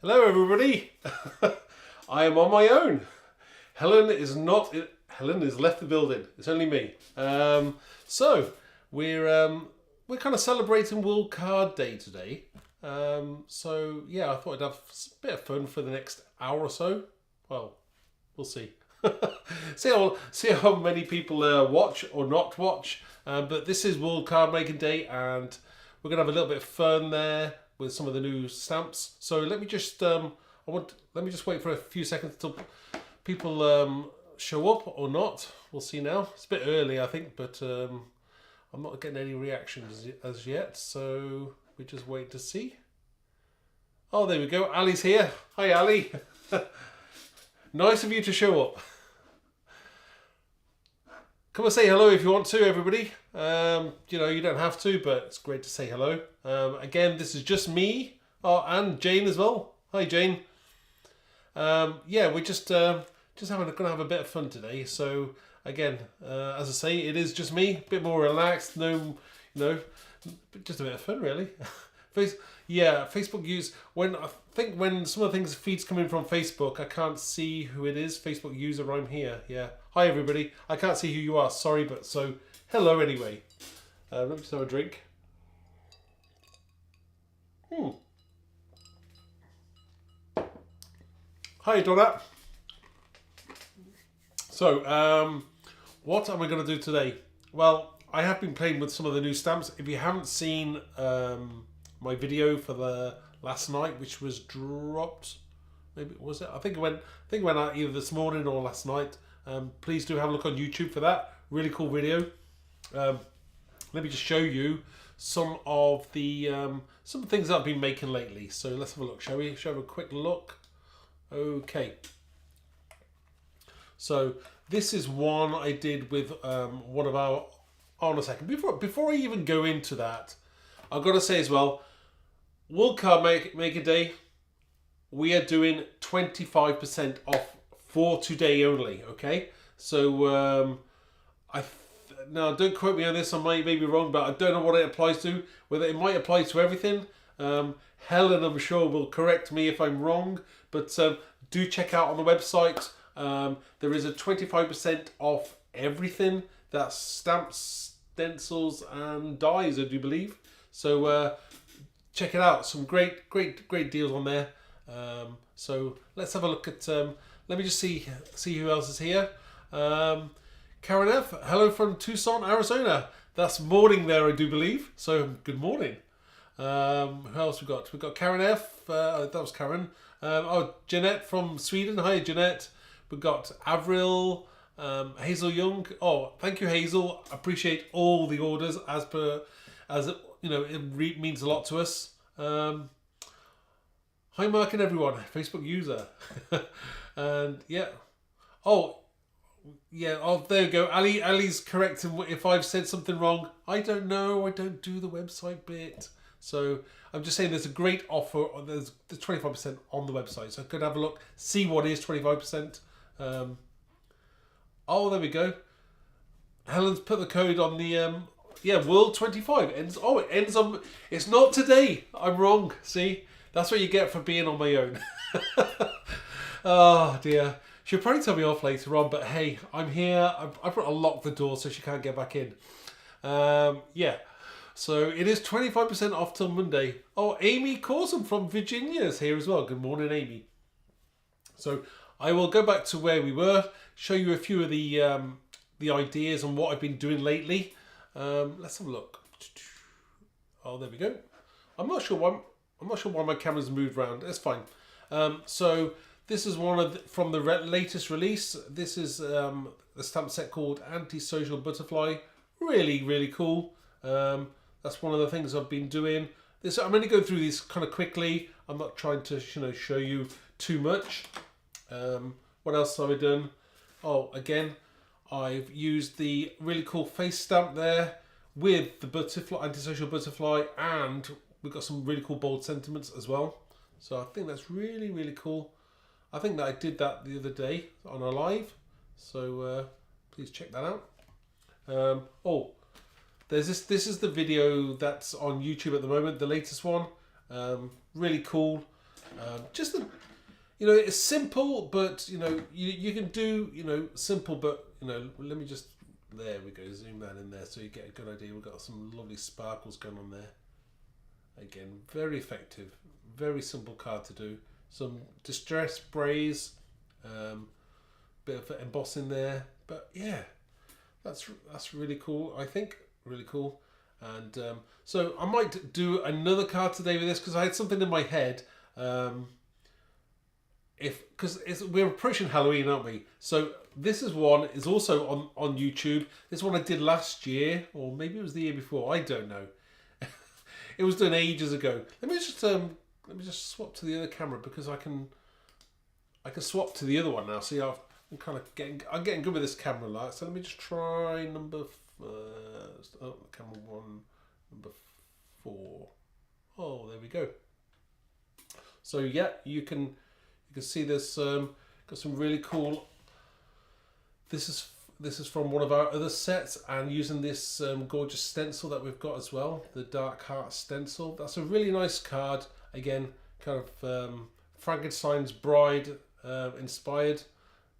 Hello everybody, I am on my own. Helen is not, Helen has left the building, it's only me. So we're kind of celebrating World Card Day today. So yeah, I thought I'd have a bit of fun for the next hour or so. Well, we'll see. see how many people watch or not watch. But this is World Card Making Day and we're going to have a little bit of fun there with some of the new stamps. So let me just let me just wait for a few seconds till people show up or not. We'll see now. It's a bit early, I think, but I'm not getting any reactions as yet. So we just wait to see. Oh, there we go. Ali's here. Hi, Ali. Nice of you to show up. Come and say hello if you want to, everybody. You know, you don't have to, but it's great to say hello. Again, this is just me. Oh, and Jane as well. Hi, Jane. Yeah, we're just gonna have a bit of fun today. So again, as I say, it is just me, a bit more relaxed. No, you know, just a bit of fun, really. Facebook use when some of the things feeds coming from Facebook, I can't see who it is. Facebook user, I'm here. Yeah. Hi everybody. I can't see who you are. Sorry, but so hello anyway. Let me just have a drink. Hi Donna. So what am I going to do today? Well, I have been playing with some of the new stamps. If you haven't seen my video for the last night, which was dropped, maybe was it? I think it went out either this morning or last night. Please do have a look on YouTube for that. Really cool video. Let me just show you some of the things that I've been making lately. So let's have a look, shall we? Shall we have a quick look? Okay. So this is one I did with one of our. Hold on a second. Before I even go into that, I've got to say as well, World Card Maker Day, we are doing 25% off for today only. Okay, so now don't quote me on this. I may be wrong, but I don't know what it applies to. Whether it might apply to everything. Helen, I'm sure, will correct me if I'm wrong. But do check out on the website. There is a 25% off everything. That's stamps, stencils, and dies, I do believe. So check it out. Some great deals on there. So let's have a look at. Let me just see who else is here. Karen F. Hello from Tucson, Arizona. That's morning there, I do believe. So good morning. Who else we got? We got Karen F. That was Karen. Jeanette from Sweden. Hi, Jeanette. We got Avril, Hazel Young. Oh, thank you, Hazel. Appreciate all the orders as you know, it means a lot to us. Hi, Mark and everyone. Facebook user. And yeah. Oh, yeah. Oh, there you go. Ali's correcting if I've said something wrong. I don't know. I don't do the website bit. So I'm just saying there's a great offer. There's 25% on the website. So I could have a look, see what is 25%. Oh, there we go. Helen's put the code on the World 25 ends. Oh, it ends on. It's not today. I'm wrong. See, that's what you get for being on my own. Oh dear. She'll probably tell me off later on, but hey, I'm here. I've locked the door so she can't get back in. Yeah. So it is 25% off till Monday. Oh, Amy Corson from Virginia is here as well. Good morning, Amy. So I will go back to where we were, show you a few of the ideas on what I've been doing lately. Let's have a look. Oh, there we go. I'm not sure why my camera's moved around. It's fine. So this is one from the latest release. This is a stamp set called Anti-Social Butterfly. Really cool. That's one of the things I've been doing. I'm only going through these kind of quickly. I'm not trying to show you too much. What else have I done? Oh, again, I've used the really cool face stamp there with the butterfly, antisocial butterfly, and we've got some really cool bold sentiments as well. So I think that's really cool. I think that I did that the other day on a live. So please check that out. There's this. This is the video that's on YouTube at the moment, the latest one. Really cool. Just the, it's simple, but you can do simple, but let me just, there we go, zoom that in there so you get a good idea. We've got some lovely sparkles going on there. Again, very effective, very simple card to do. Some distress sprays, bit of embossing there, but yeah, that's really cool. I think really cool. And so I might do another card today with this because I had something in my head. Because we're approaching Halloween, aren't we? So this is one is also on YouTube. This one I did last year, or maybe it was the year before. I don't know. It was done ages ago. Let me just swap to the other camera because I can swap to the other one now. See, I'm getting good with this camera light. So let me just try camera 1, number 4. Oh, there we go. So yeah, you can see this got some really cool. This is from one of our other sets, and using this gorgeous stencil that we've got as well, the Dark Heart stencil. That's a really nice card. Again, kind of Frankenstein's Bride inspired,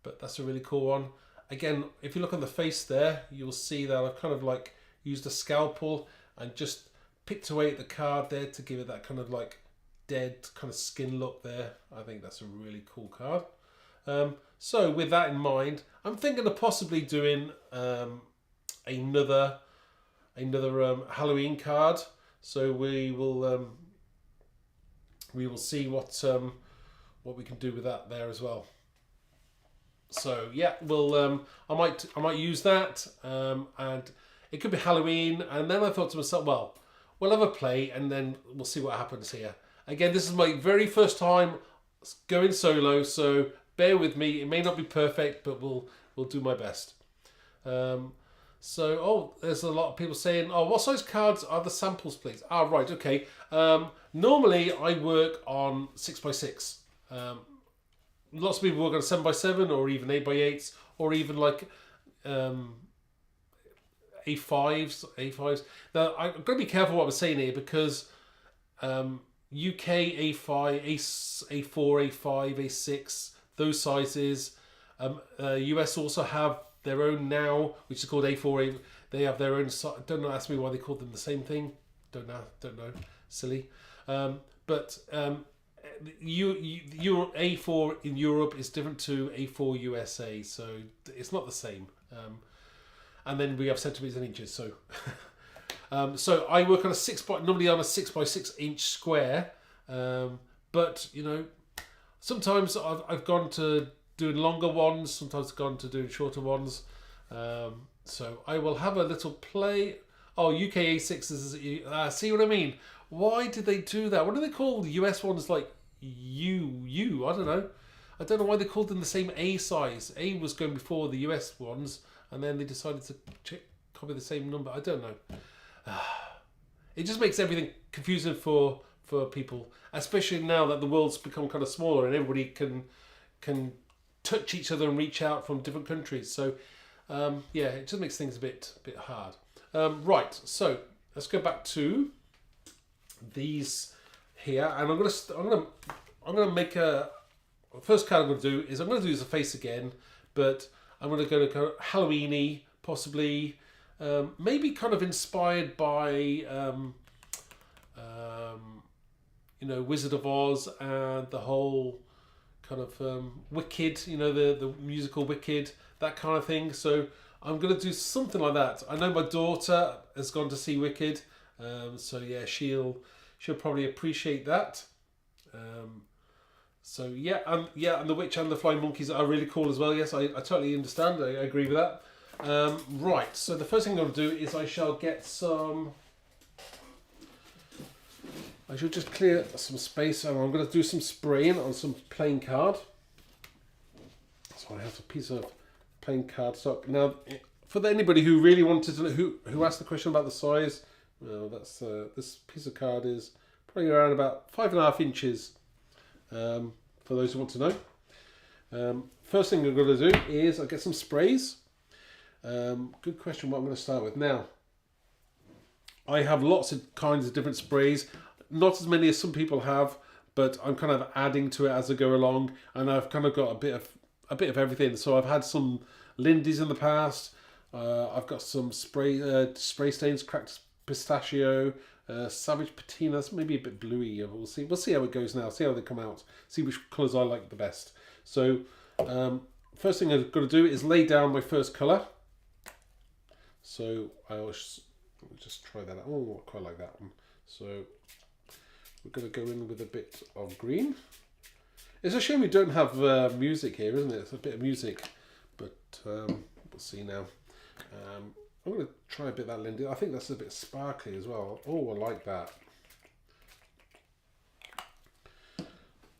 but that's a really cool one. Again, if you look on the face there, you'll see that I've kind of like used a scalpel and just picked away at the card there to give it that kind of like dead kind of skin look there. I think that's a really cool card. So with that in mind, I'm thinking of possibly doing another Halloween card. So we will see what we can do with that there as well. So yeah, I might use that, and it could be Halloween. And then I thought to myself, well, we'll have a play, and then we'll see what happens here. Again, this is my very first time going solo, so bear with me. It may not be perfect, but we'll do my best. So, there's a lot of people saying, what size cards are the samples, please? Right, okay. Normally, I work on 6x6. Lots of people work on 7x7 or even 8x8s or even like A5s. Now, I'm going to be careful what I'm saying here because UK A5, A4, A5, A6, those sizes. US also have their own now, which is called A4. They have their own. Don't ask me why they called them the same thing. Don't know. Silly. But your A4 in Europe is different to A4 USA, so it's not the same. And then we have centimeters and inches. So. So I work on normally on a 6x6 inch square, but sometimes I've gone to doing longer ones, sometimes I've gone to doing shorter ones. So I will have a little play. UK A6s. See what I mean? Why did they do that? What do they call the US ones like U? I don't know. I don't know why they called them the same A size. A was going before the US ones, and then they decided to copy the same number. I don't know. It just makes everything confusing for people, especially now that the world's become kind of smaller and everybody can touch each other and reach out from different countries. So yeah, it just makes things a bit hard. Right, so let's go back to these here, and I'm gonna make a first card. I'm gonna do is the face again, but I'm gonna go to Halloween-y, possibly. Maybe kind of inspired by, Wizard of Oz and the whole kind of Wicked, the musical Wicked, that kind of thing. So I'm going to do something like that. I know my daughter has gone to see Wicked, so yeah, she'll probably appreciate that. So yeah, and the Witch and the Flying Monkeys are really cool as well. Yes, I totally understand. I agree with that. Right, so the first thing I'm going to do is I shall get some. I should just clear some space, and I'm going to do some spraying on some plain card. So I have a piece of plain cardstock. Now, for anybody who really wanted to know, who asked the question about the size, well, that's this piece of card is probably around about 5.5 inches. For those who want to know, first thing I'm going to do is I'll get some sprays. Good question. What I'm going to start with now. I have lots of kinds of different sprays. Not as many as some people have, but I'm kind of adding to it as I go along, and I've kind of got a bit of everything. So I've had some Lindy's in the past. I've got some spray stains, cracked pistachio, Savage Patinas, maybe a bit bluey. We'll see. We'll see how it goes now. See how they come out. See which colours I like the best. So first thing I've got to do is lay down my first colour. So I'll just try that out. Oh, I quite like that one. So we're going to go in with a bit of green. It's a shame we don't have music here, isn't it? It's a bit of music, but we'll see now. I'm going to try a bit of that Lindy. I think that's a bit sparkly as well. Oh, I like that.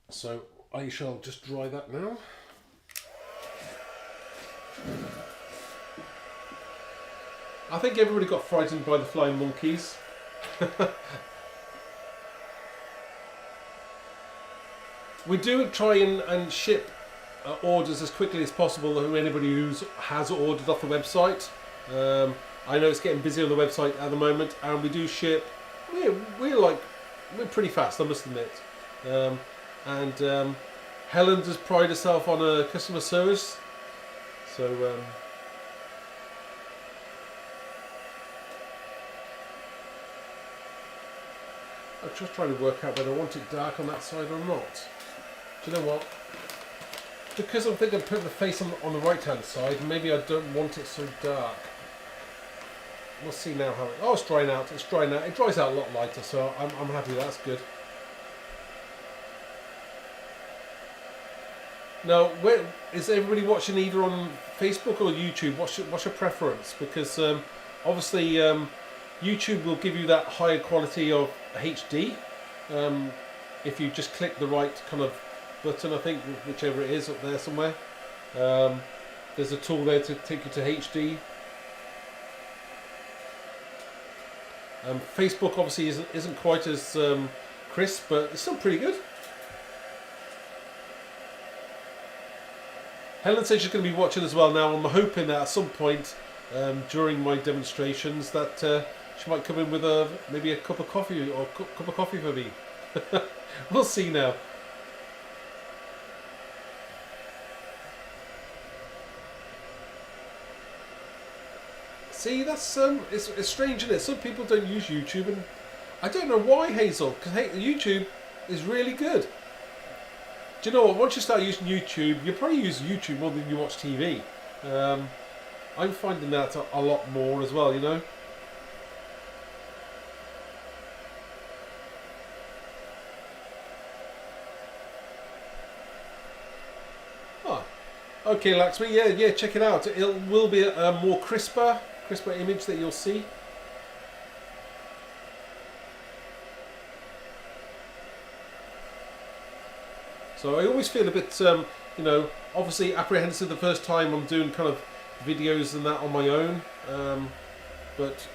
So I shall just dry that now. I think everybody got frightened by the flying monkeys. We do try and ship orders as quickly as possible to anybody who has ordered off the website. I know it's getting busy on the website at the moment, and we do ship. We're pretty fast, I must admit. Helen does pride herself on her customer service, so. I'm just trying to work out whether I want it dark on that side or not. Do you know what? Because I'm thinking of putting the face on the right hand side, maybe I don't want it so dark. We'll see now how it... Oh, it's drying out. It's drying out. It dries out a lot lighter, so I'm happy. That's good. Now, is everybody watching either on Facebook or YouTube? What's your preference? Because obviously YouTube will give you that higher quality of HD if you just click the right kind of button, I think, whichever it is up there somewhere. There's a tool there to take you to HD. Facebook obviously isn't quite as crisp, but it's still pretty good. Helen says she's going to be watching as well now. I'm hoping that at some point during my demonstrations that she might come in with maybe a cup of coffee or a cup of coffee for me. We'll see now. See, that's it's strange, isn't it? Some people don't use YouTube, and I don't know why, Hazel, because YouTube is really good. Do you know what? Once you start using YouTube, you probably use YouTube more than you watch TV. I'm finding that a lot more as well, you know. Oh, okay, Laxmi. Yeah, check it out. It will be a more crisper image that you'll see. So I always feel a bit, you know, obviously apprehensive the first time I'm doing kind of videos and that on my own. But,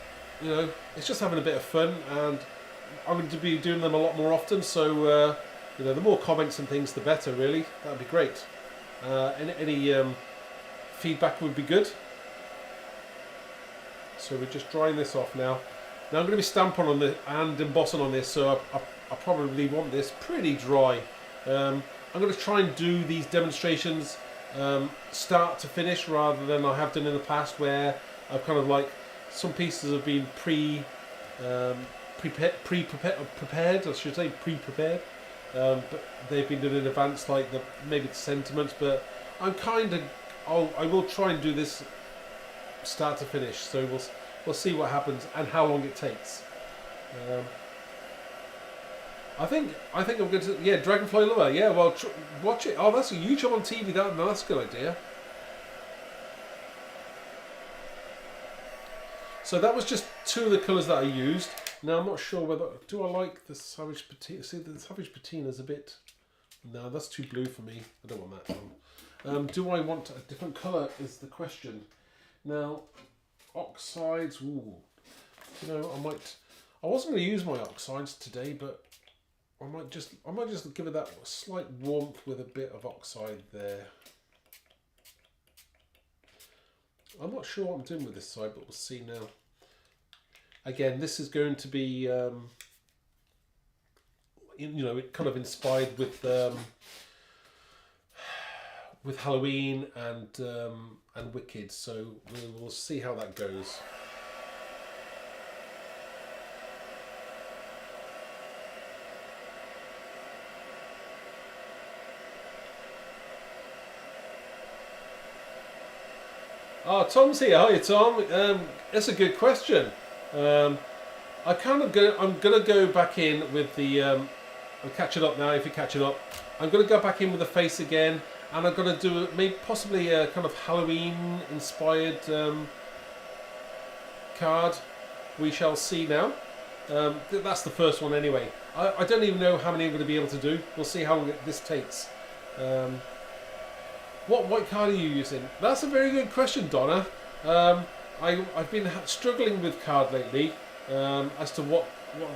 you know, it's just having a bit of fun, and I'm going to be doing them a lot more often. So, you know, the more comments and things, the better, really. That'd be great. Any feedback would be good. So we're just drying this off now. Now I'm going to be stamping on this and embossing on this, so I probably want this pretty dry. I'm going to try and do these demonstrations start to finish rather than I have done in the past, where I've kind of like some pieces have been prepared, I should say pre-prepared, but they've been done in advance, like maybe the sentiments. But I'm kind of I will try and do this start to finish, so we'll see what happens and how long it takes. I think I'm going to Dragonfly Lover. Yeah, well, watch it. Oh, that's a YouTube on TV. That's a good idea. So that was just two of the colours that I used. Now I'm not sure whether I like the Savage Patina. See, the Savage Patina is a bit. No, that's too blue for me. I don't want that one. Do I want a different colour? Is the question. Now, oxides. Ooh, you know, I wasn't going to use my oxides today, but I might just give it that slight warmth with a bit of oxide there. I'm not sure what I'm doing with this side, but we'll see now. Again, this is going to be, you you know, it kind of inspired with Halloween and Wicked. So we'll see how that goes. Oh, Tom's here. Hi, Tom. That's a good question. I'm gonna go back in with the. I'm catching up now. If you're catching up, I'm gonna go back in with the face again, and I'm gonna do maybe possibly a kind of Halloween inspired card. We shall see now. That's the first one anyway. I don't even know how many I'm going to be able to do. We'll see how long this takes. What white card are you using? That's a very good question, Donna. I've been struggling with card lately as to what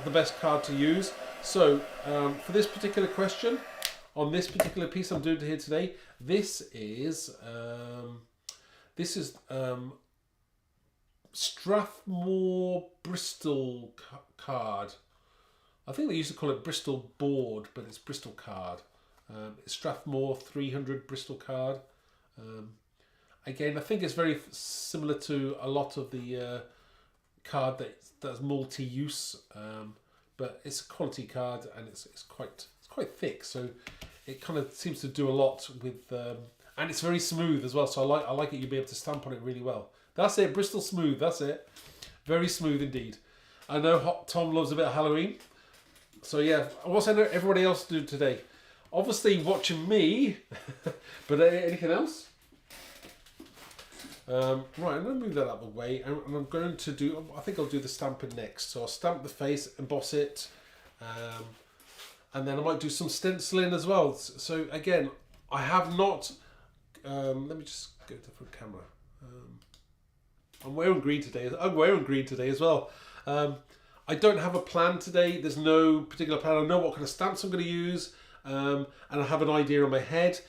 the best card to use. So for this particular question, on this particular piece I'm doing here today, this is Strathmore Bristol card. I think they used to call it Bristol board, but it's Bristol card. It's Strathmore 300 Bristol card. Again, I think it's very similar to a lot of the card that's multi-use, but it's a quality card and it's quite thick, so it kind of seems to do a lot with, and it's very smooth as well. So I like it. You'll be able to stamp on it really well. That's it, Bristol smooth. That's it, very smooth indeed. I know Tom loves a bit of Halloween, so yeah. What's everybody else do today? Obviously watching me, but anything else? Right, I'm going to move that out of the way, and I'm going to do, I think I'll do the stamping next. So I'll stamp the face, emboss it, and then I might do some stenciling as well. So again, I have not, let me just go to the front camera. I'm wearing green today. I'm wearing green today as well. I don't have a plan today. There's no particular plan. I know what kind of stamps I'm going to use. And I have an idea in my head.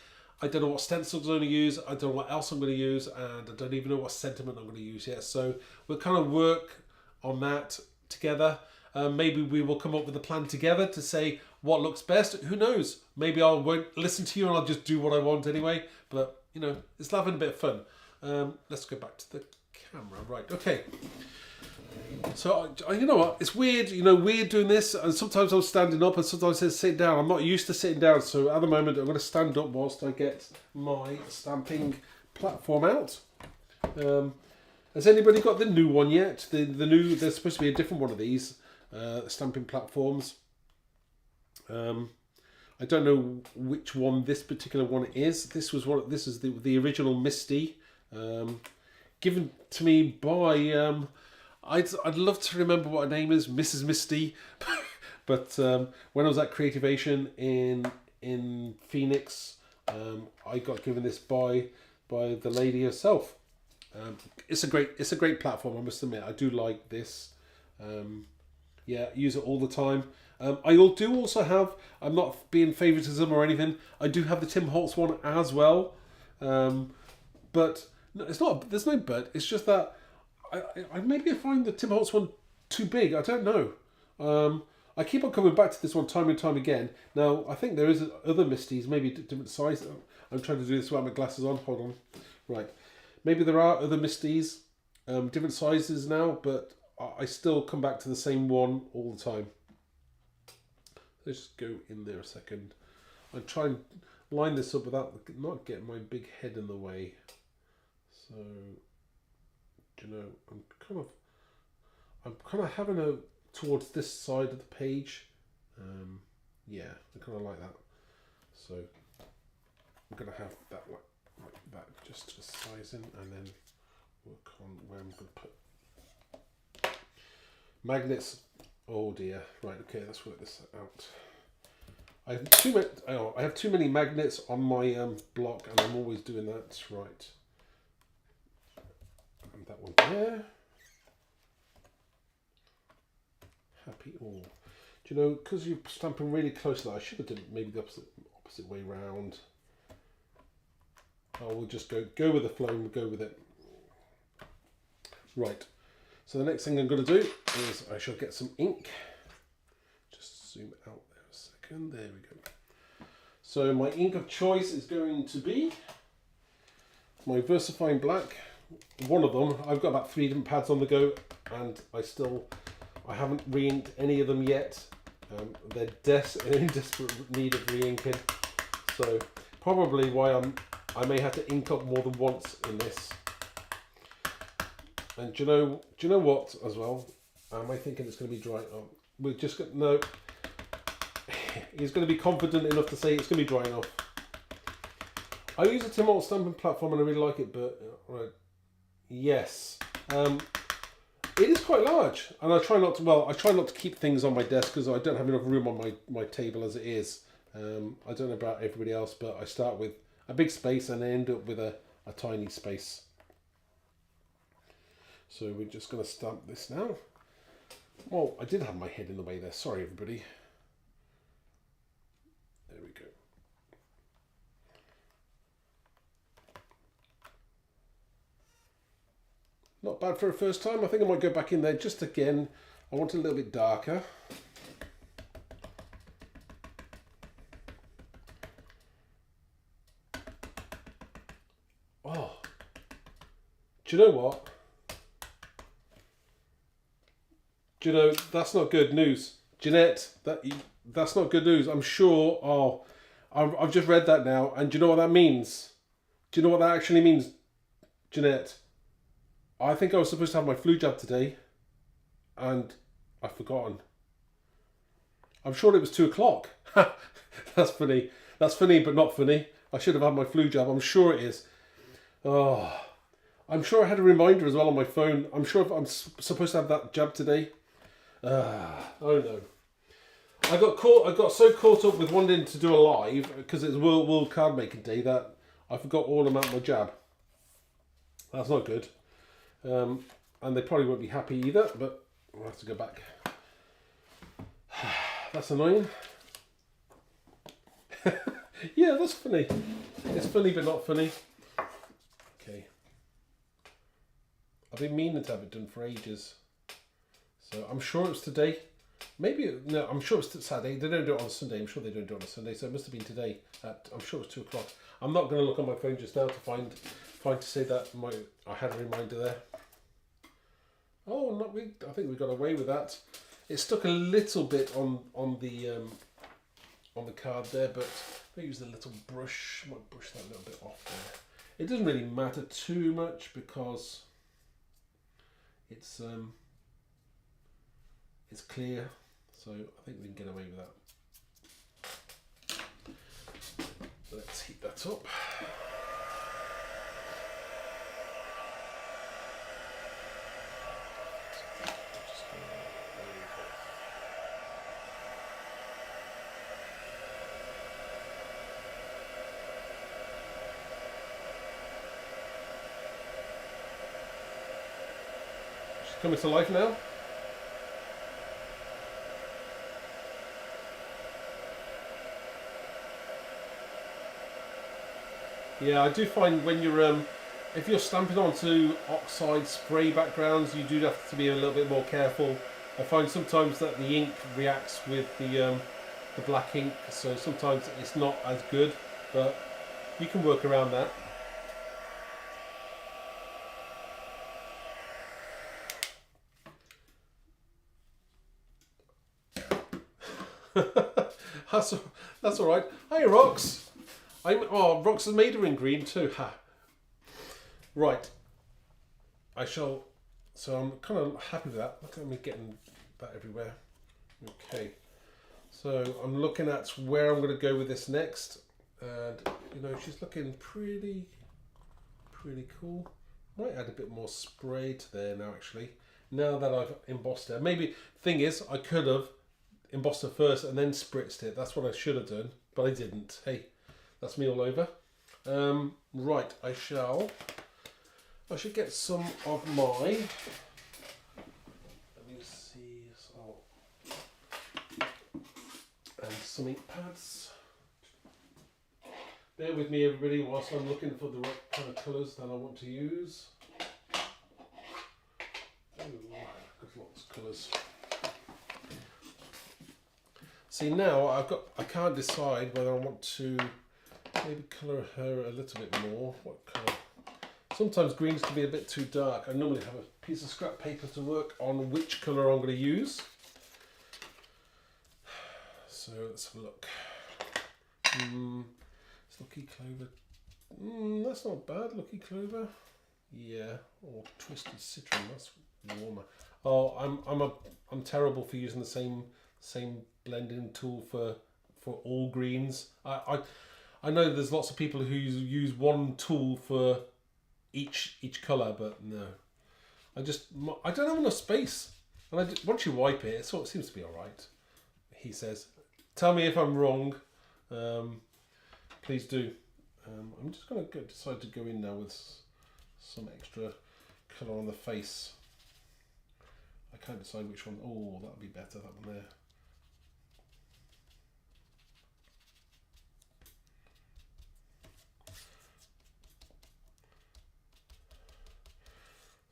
I don't know what stencils I'm going to use. I don't know what else I'm going to use, and I don't even know what sentiment I'm going to use yet. So we'll kind of work on that together. Maybe we will come up with a plan together to say what looks best. Who knows? Maybe I won't listen to you and I'll just do what I want anyway. But you know, it's having a bit of fun. Let's go back to the camera. Right. Okay. So you know what? It's weird, weird doing this, and sometimes I'm standing up and sometimes I'm sitting down. I'm not used to sitting down, so at the moment I'm going to stand up whilst I get my stamping platform out. Has anybody got the new one yet? The new, there's supposed to be a different one of these stamping platforms. I don't know which one this particular one is. This is the original Misty, given to me by. I'd love to remember what her name is, Mrs. Misty, but when I was at Creativation in Phoenix, I got given this by the lady herself. It's a great platform. I must admit, I do like this. Yeah, use it all the time. I do also have. I'm not being favoritism or anything. I do have the Tim Holtz one as well, but no, it's not. There's no but. It's just that. Maybe I find the Tim Holtz one too big. I don't know. I keep on coming back to this one time and time again. Now, I think there is other Misties, maybe different size. I'm trying to do this without my glasses on. Hold on. Right. Maybe there are other Misties, different sizes now, but I still come back to the same one all the time. Let's just go in there a second. I try and line this up without not getting my big head in the way. So... I'm kind of having a towards this side of the page. Yeah, I kind of like that. So I'm gonna have that like that, just for sizing, and then work on where I'm gonna put magnets. Oh dear. Right. Okay. Let's work this out. I have too many magnets on my block, and I'm always doing that. Right. That one there. Happy all. Do you know, because you're stamping really close to that, I should have done it maybe the opposite way round. Oh, we'll just go with the flow and we'll go with it. Right. So the next thing I'm going to do is I shall get some ink. Just zoom out there a second. second. There we go. So my ink of choice is going to be my VersaFine Black. One of them. I've got about 3 different pads on the go, and I haven't re-inked any of them yet. They're in desperate need of re-inking. So probably why I may have to ink up more than once in this. And do you know what as well? Am I thinking it's going to be dry? Oh, we're just going no. He's going to be confident enough to say it's going to be dry enough. I use a Tim Holtz stamping platform and I really like it, but right, yes, it is quite large, and I try not to. Well, I try not to keep things on my desk because I don't have enough room on my table as it is. I don't know about everybody else, but I start with a big space and I end up with a tiny space. So we're just going to stamp this now. Well, I did have my head in the way there. Sorry, everybody. There we go. Not bad for a first time. I think I might go back in there just again. I want it a little bit darker. Oh, do you know what? Do you know, that's not good news. Jeanette, that's not good news. I'm sure, oh, I've just read that now, and do you know what that means? Do you know what that actually means, Jeanette? I think I was supposed to have my flu jab today, and I've forgotten. I'm sure it was 2 o'clock. That's funny. That's funny, but not funny. I should have had my flu jab. I'm sure it is. Oh, I'm sure I had a reminder as well on my phone. I'm sure I'm supposed to have that jab today. Oh no. I got so caught up with wanting to do a live because it's World Card Making Day that I forgot all about my jab. That's not good. And they probably won't be happy either, but I'll have to go back. That's annoying. Yeah, that's funny. It's funny but not funny. Okay. I've been meaning to have it done for ages. So I'm sure it was today. Maybe, no, I'm sure it's Saturday. They don't do it on Sunday. I'm sure they don't do it on a Sunday. So it must have been today. I'm sure it was 2 o'clock. I'm not going to look on my phone just now to find to say that I had a reminder there. Oh, I think we got away with that. It stuck a little bit on the card there, but I use a little brush. I might brush that a little bit off there. It doesn't really matter too much because it's clear, so I think we can get away with that. Let's heat that up. She's coming to life now. Yeah, I do find when you're if you're stamping onto oxide spray backgrounds, you do have to be a little bit more careful. I find sometimes that the ink reacts with the black ink, so sometimes it's not as good, but you can work around that. That's all right. Hi, Rox. Rox has made her in green too. Ha. Right. So I'm kind of happy with that. Look at me getting that everywhere. Okay. So I'm looking at where I'm going to go with this next, and she's looking pretty cool. Might add a bit more spray to there now. Actually, now that I've embossed her, maybe thing is I could have embossed her first and then spritzed it. That's what I should have done, but I didn't. Hey. That's me all over. Right, I should get some of my, let me see, and some ink pads. Bear with me, everybody, whilst I'm looking for the right kind of colours that I want to use. Oh, got lots of colours. See now I can't decide whether I want to maybe colour her a little bit more. What colour? Sometimes greens can be a bit too dark. I normally have a piece of scrap paper to work on which colour I'm going to use. So let's have a look. It's Lucky Clover. That's not bad, Lucky Clover. Yeah, or Twisted Citron. That's warmer. Oh, I'm terrible for using the same blending tool for all greens. I know there's lots of people who use one tool for each colour, but no. I don't have enough space. And once you wipe it, it sort of seems to be all right. He says, "Tell me if I'm wrong. Please do." I'm just going to decide to go in now with some extra colour on the face. I can't decide which one. Oh, that would be better, that one there.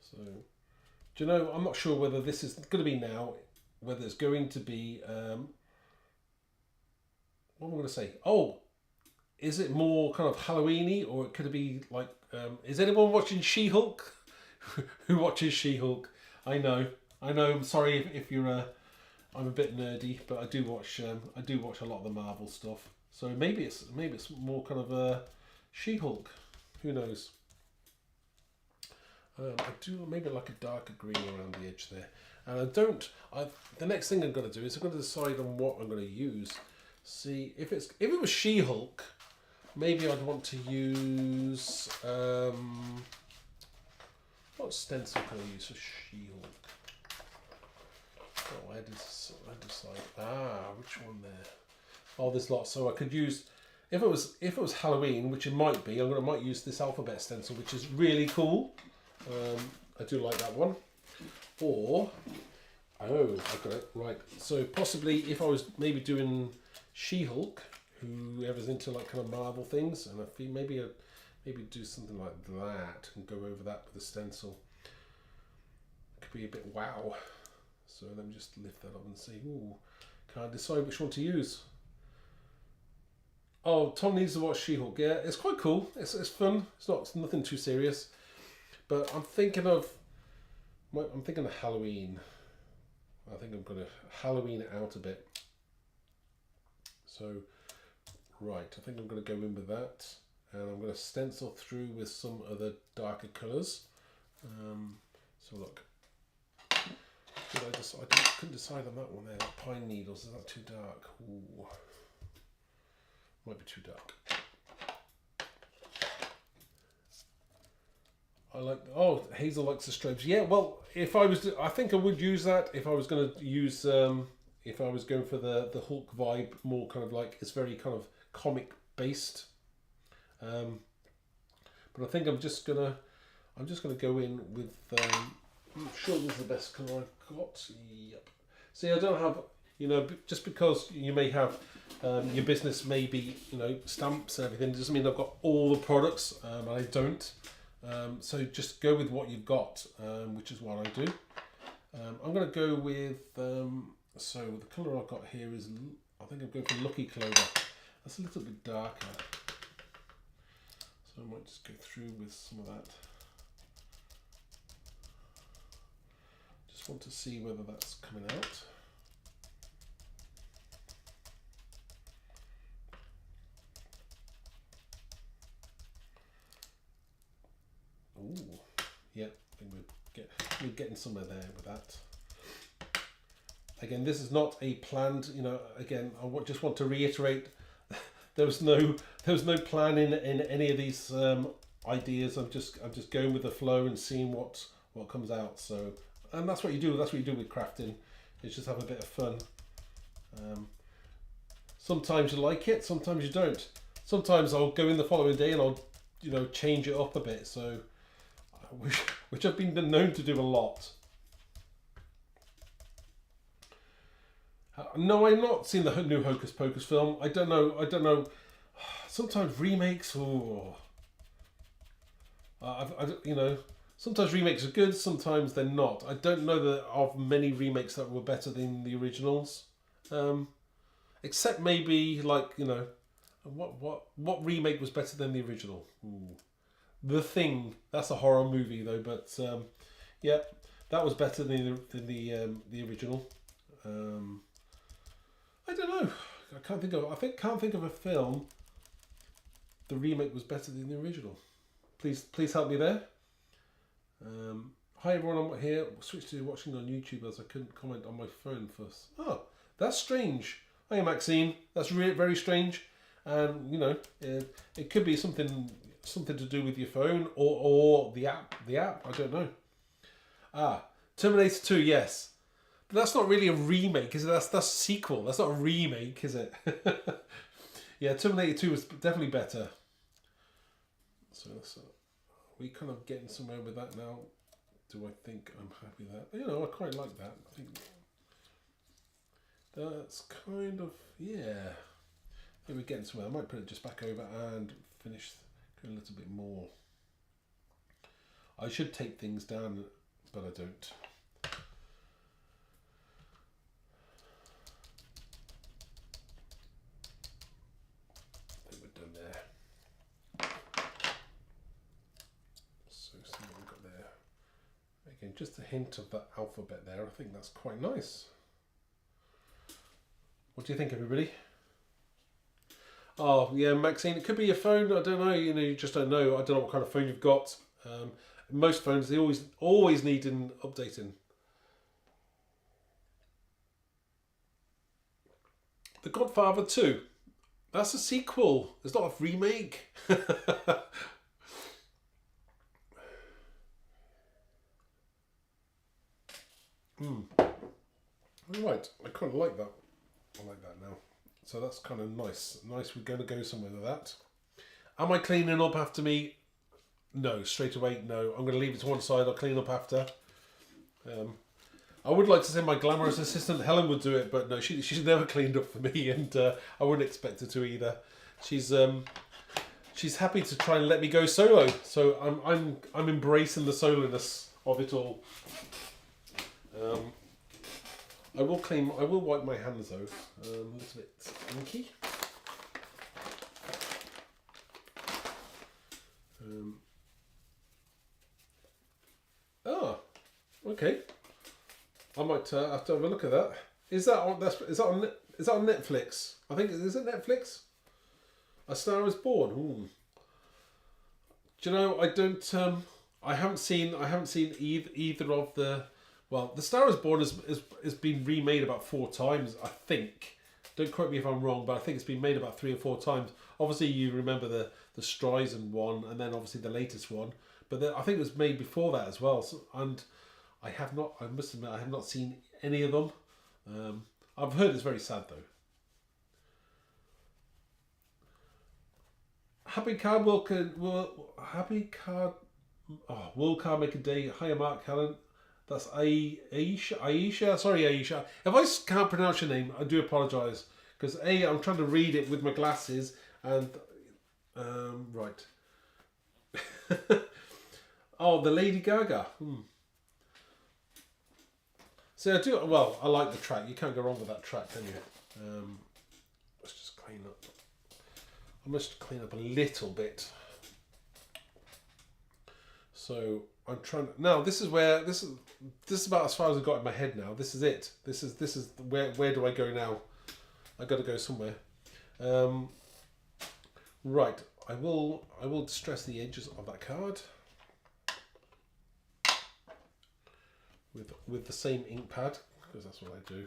So, do you know, I'm not sure whether this is going to be now, whether it's going to be, what am I going to say? Oh, is it more kind of Halloween-y, or could it be like, is anyone watching She-Hulk? Who watches She-Hulk? I know, I'm sorry if you're I'm a bit nerdy, but I do watch a lot of the Marvel stuff. So maybe it's more kind of a She-Hulk. Who knows? I do maybe like a darker green around the edge there. And the next thing I'm going to do is I'm going to decide on what I'm going to use. See, if it was She-Hulk, maybe I'd want to use what stencil can I use for She-Hulk? Oh, I decide. Which one there? Oh, there's lots. So I could use, if it was Halloween, which it might be, I might use this alphabet stencil, which is really cool. I do like that one. Or, I got it right. So possibly if I was maybe doing She-Hulk, whoever's into like kind of Marvel things, and I think maybe do something like that and go over that with a stencil. Could be a bit wow. So let me just lift that up and see. Ooh, can't decide which one to use. Oh, Tom needs to watch She-Hulk. Yeah, it's quite cool. It's fun. It's nothing too serious. But I'm thinking of Halloween. I think I'm going to Halloween it out a bit. So, right, I think I'm going to go in with that. And I'm going to stencil through with some other darker colours. So look. I couldn't decide on that one there. That Pine Needles, is that too dark? Ooh. Might be too dark. I like, Hazel likes the stripes. Yeah, well, I think I would use that if I was going to use, if I was going for the Hulk vibe, more kind of like, it's very kind of comic based. But I think I'm just gonna go in with, I'm sure this is the best colour I've got. Yep. See, I don't have, just because you may have, your business may be, stamps and everything, doesn't mean I've got all the products, and I don't. So just go with what you've got, which is what I do. I'm going to go with, so the colour I've got here is, I think I'm going for Lucky Clover. That's a little bit darker. So I might just go through with some of that. Just want to see whether that's coming out. Ooh, yeah, I think we're getting somewhere there with that. Again, this is not a planned, again, I just want to reiterate, there was no plan in any of these ideas. I'm just going with the flow and seeing what comes out. So, and that's what you do. That's what you do with crafting. Is just have a bit of fun. Sometimes you like it, sometimes you don't. Sometimes I'll go in the following day and I'll change it up a bit. So, which I've been known to do a lot. No, I've not seen the new Hocus Pocus film. I don't know. Sometimes remakes, sometimes remakes are good, sometimes they're not. I don't know of many remakes that were better than the originals. Except maybe like, you know, what remake was better than the original? Ooh. The Thing. That's a horror movie though, but yeah, that was better than the original. I don't know. Can't think of a film. The remake was better than the original. Please help me there. Hi everyone, I'm here. Switched to watching on YouTube as I couldn't comment on my phone first. Oh, that's strange. Hi Maxine. That's very strange. And you know, it could be something to do with your phone or the app. The app. I don't know. Ah, Terminator 2. Yes. But that's not really a remake, is it? That's a sequel. That's not a remake, is it? Yeah, Terminator 2 was definitely better. So we kind of getting somewhere with that now. Do I think I'm happy with that? You know, I quite like that. I think that's kind of, yeah. I think we're getting somewhere. I might put it just back over and finish go a little bit more. I should take things down, but I don't. I think we're done there. So see what we've got there. Again, just a hint of that alphabet there. I think that's quite nice. What do you think, everybody? Oh, yeah, Maxine, it could be your phone. I don't know. You know, you just don't know. I don't know what kind of phone you've got. Most phones, they always need an updating. The Godfather 2. That's a sequel. It's not a remake. Right, I kind of like that. I like that now. So that's kind of nice. Nice, we're going to go somewhere with that. Am I cleaning up after me? No, straight away, no. I'm going to leave it to one side. I'll clean up after. I would like to say my glamorous assistant Helen would do it, but no, she's never cleaned up for me, and I wouldn't expect her to either. She's happy to try and let me go solo, so I'm embracing the soloness of it all. I will wipe my hands though. A little bit inky. Okay. I might have to have a look at that. Is that on Netflix? I think is it Netflix? A Star Is Born. Ooh. Do you know? I don't. I haven't seen either of the. Well, The Star Is Born has been remade about 4 times, I think. Don't quote me if I'm wrong, but I think it's been made about 3 or 4 times. Obviously, you remember the Streisand one, and then obviously the latest one. But I think it was made before that as well. So, and I must admit, I have not seen any of them. I've heard it's very sad though. Happy card will card make a day. Hiya Mark, Helen. That's Aisha. Sorry, Aisha. If I can't pronounce your name, I do apologise. Because I'm trying to read it with my glasses, and right. Oh, the Lady Gaga. So I like the track. You can't go wrong with that track, can you? Let's just clean up. I must clean up a little bit. So I'm trying to, now this is about as far as I've got in my head now. This is it. This is where do I go now? I got to go somewhere. Right. I will distress the edges of that card with the same ink pad, because that's what I do.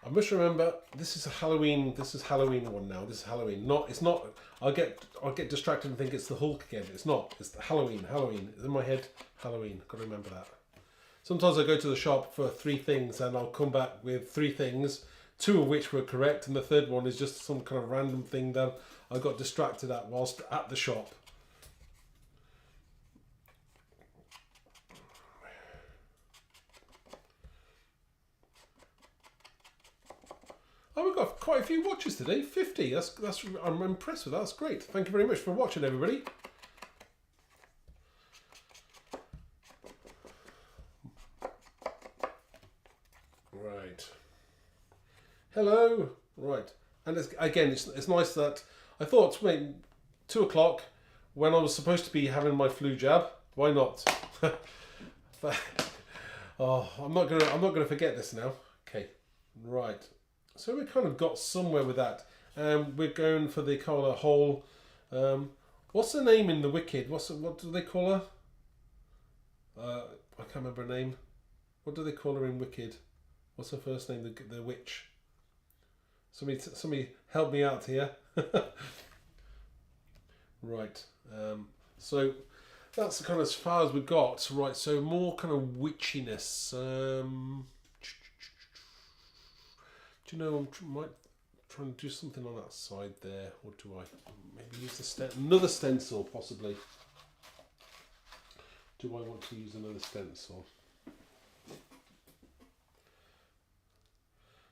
I must remember this is a Halloween. This is Halloween one now. This is Halloween. It's not. I'll get distracted and think it's the Hulk again. It's not. It's the Halloween. It's in my head. Halloween. Got to remember that. Sometimes I go to the shop for 3 things and I'll come back with 3 things, 2 of which were correct, and the third one is just some kind of random thing that I got distracted at whilst at the shop. Oh, we've got quite a few watches today. 50. That's. I'm impressed with that. That's great. Thank you very much for watching, everybody. Right. Hello. Right. And it's nice that I thought, wait, 2 o'clock when I was supposed to be having my flu jab. Why not? Oh, I'm not gonna forget this now. Okay. Right. So we kind of got somewhere with that. We're going for the colour whole. What's the name in the Wicked? What do they call her? I can't remember her name. What do they call her in Wicked? What's her first name? The witch. Somebody help me out here. Right. So that's kind of as far as we got. Right. So more kind of witchiness. Do you know, I might try and do something on that side there, or do I maybe use another stencil possibly? Do I want to use another stencil?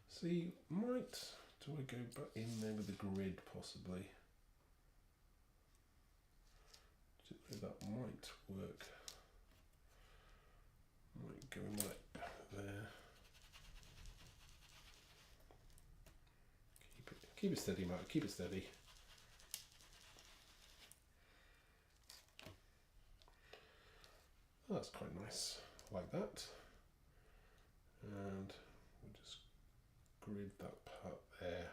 See, do I go back in there with the grid possibly? That might work. Might go in like there. Keep it steady, Matt. Keep it steady. Oh, that's quite nice. I like that. And we'll just grid that part there.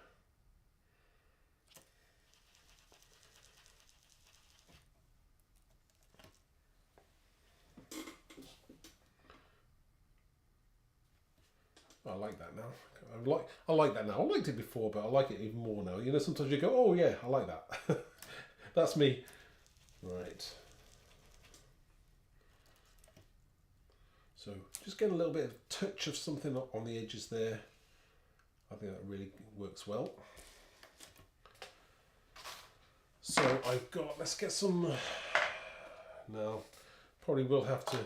I like that now. I like that now. I liked it before, but I like it even more now. You know, sometimes you go, oh yeah, I like that. That's me. Right. So just get a little bit of touch of something on the edges there. I think that really works well. So let's get some, now probably will have to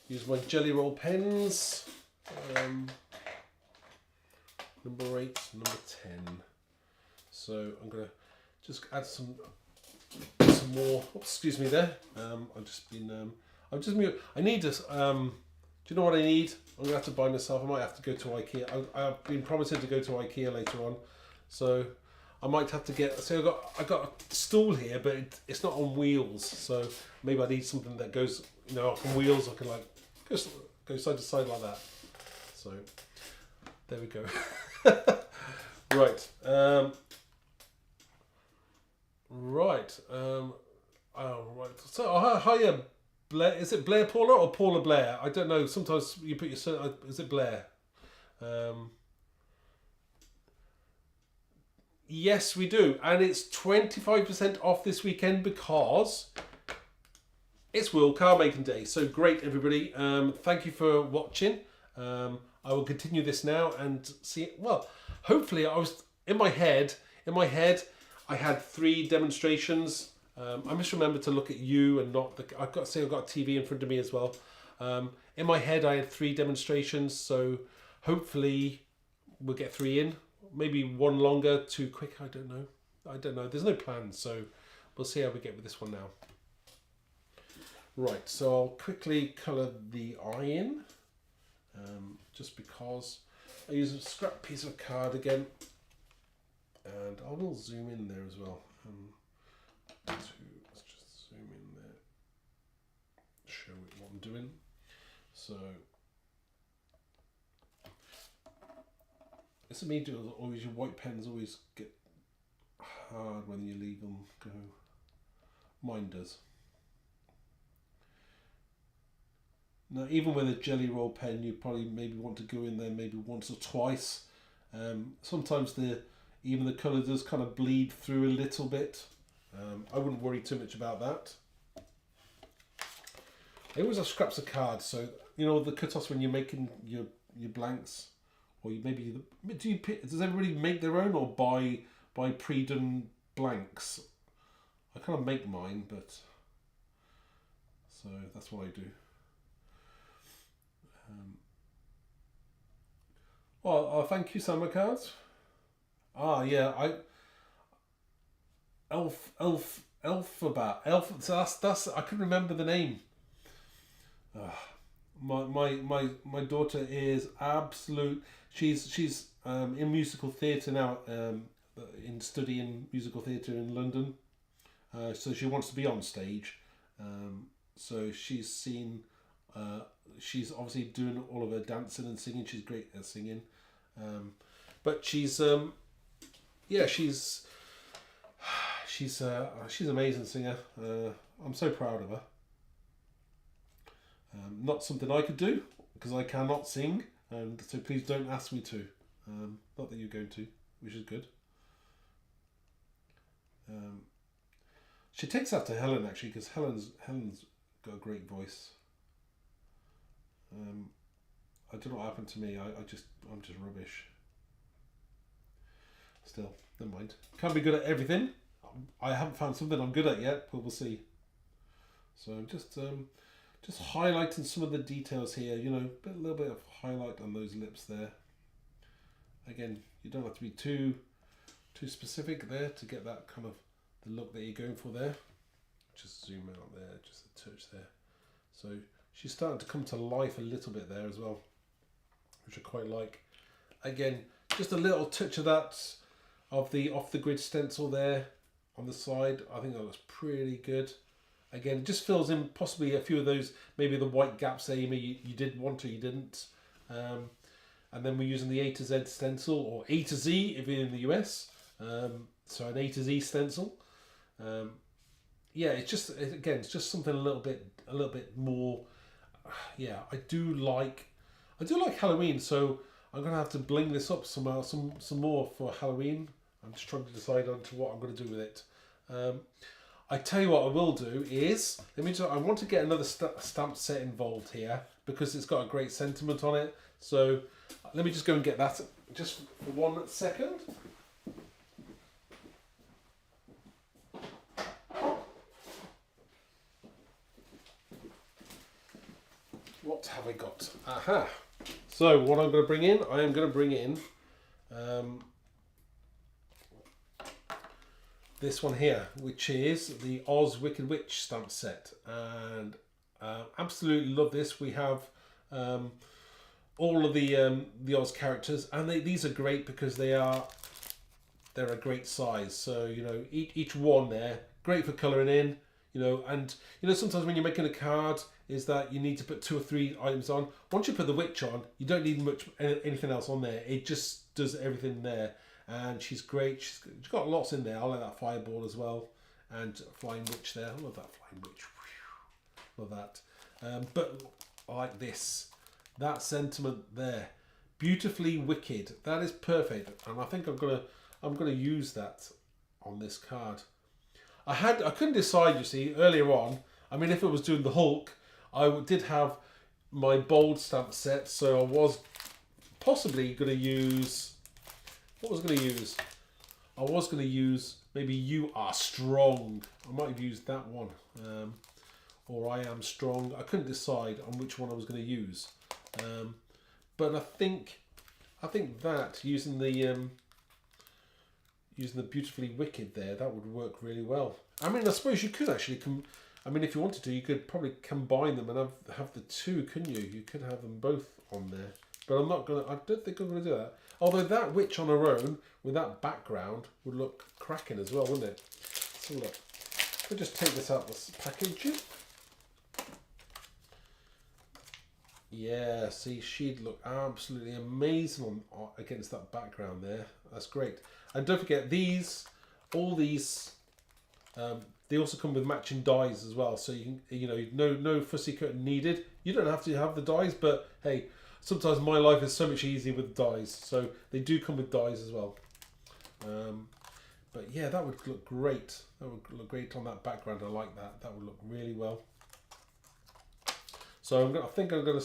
use my jelly roll pens. Number 8, number 10. So I'm gonna just add some more. Oops, excuse me there. I've just moved. I need this. Do you know what I need? I'm gonna have to buy myself. I might have to go to IKEA. I've been promising to go to IKEA later on, so I might have to get. So I got a stool here, but it's not on wheels. So maybe I need something that goes, you know, on wheels. I can like go side to side like that. So there we go. Right. Right. Oh, right. So, hiya, Blair. Is it Blair Paula or Paula Blair? I don't know. Sometimes you put your. Is it Blair? Yes, we do, and it's 25% off this weekend because it's World Car Making Day. So great, everybody. Thank you for watching. I will continue this now and see. Well, hopefully, I was in my head. I had 3 demonstrations. I must remember to look at you and not the. I've got a TV in front of me as well. In my head, I had 3 demonstrations. So hopefully, we'll get 3 in. Maybe 1 longer, 2 quick. I don't know. There's no plan. So we'll see how we get with this one now. Right. So I'll quickly colour the eye in. Just because I use a scrap piece of card again, and I will zoom in there as well. Let's just zoom in there, show it what I'm doing. So it's me do always your white pens always get hard when you leave them go. Mine does. Now, even with a jelly roll pen, you probably maybe want to go in there maybe once or twice. Sometimes even the colour does kind of bleed through a little bit. I wouldn't worry too much about that. I always have scraps of cards, so you know the cut-offs when you're making your blanks, or does everybody make their own or buy pre-done blanks? I kind of make mine, but so that's what I do. Well, thank you, Summer Cards. Ah, yeah, Alphabet. So that's I can remember the name. My daughter is absolute. She's in musical theatre now. In studying musical theatre in London. So she wants to be on stage. Um, so she's seen. Uh, she's obviously doing all of her dancing and singing. She's great at singing. Um, but yeah, she's an amazing singer. I'm so proud of her. Not something I could do because I cannot sing, and so please don't ask me to. Not that you're going to, which is good. Um, she takes after Helen actually because Helen's got a great voice. Um, I don't know what happened to me. I'm just rubbish. Still, never mind. Can't be good at everything. I haven't found something I'm good at yet, but we'll see. So I'm just highlighting some of the details here. You know, a little bit of highlight on those lips there. Again, you don't have to be too specific there to get that kind of the look that you're going for there. Just zoom out there, just a touch there. So she's starting to come to life a little bit there as well, which I quite like. Again, just a little touch of that of the off the grid stencil there on the side. I think that looks pretty good. Again, it just fills in possibly a few of those, maybe the white gaps there you did want or you didn't. And then we're using the A to Z stencil, or A to Z if you're in the US. So an A to Z stencil. Yeah, it's just something a little bit more. Yeah, I do like Halloween, so I'm gonna have to bling this up some more for Halloween. I'm just trying to decide on to what I'm gonna do with it. I tell you what I will do is, I want to get another stamp set involved here because it's got a great sentiment on it. So let me just go and get that just for 1 second. What have I got? Aha. So what I'm going to bring in, I am going to bring in this one here, which is the Oz Wicked Witch stamp set, and absolutely love this. We have all of the Oz characters, and these are great because they're a great size. So you know each one there, great for colouring in. You know, and you know sometimes when you're making a card, is that you need to put 2 or 3 items on. Once you put the witch on, you don't need much anything else on there. It just does everything there. And she's great. She's got lots in there. I like that fireball as well, and flying witch there. I love that flying witch. Love that. But I like this. That sentiment there, beautifully wicked. That is perfect, and I think I'm gonna use that on this card. I couldn't decide. You see, earlier on. I mean, if it was doing the Hulk, did have my bold stamp set, so I was possibly going to use. What was I going to use? I was going to use maybe You Are Strong. I might have used that one, or I Am Strong. I couldn't decide on which one I was going to use, but I think that using the beautifully wicked there, that would work really well. I mean, I suppose you could actually I mean, if you wanted to, you could probably combine them and have the two, couldn't you? You could have them both on there. But I don't think I'm gonna do that. Although that witch on her own with that background would look cracking as well, wouldn't it? So look, we'll just take this out of this package. Yeah, see, she'd look absolutely amazing against that background there. That's great. And don't forget all these, they also come with matching dies as well. So no fussy cutting needed. You don't have to have the dies, but hey, sometimes my life is so much easier with dies. So they do come with dies as well. But yeah, that would look great. That would look great on that background. I like that. That would look really well. So I think I'm gonna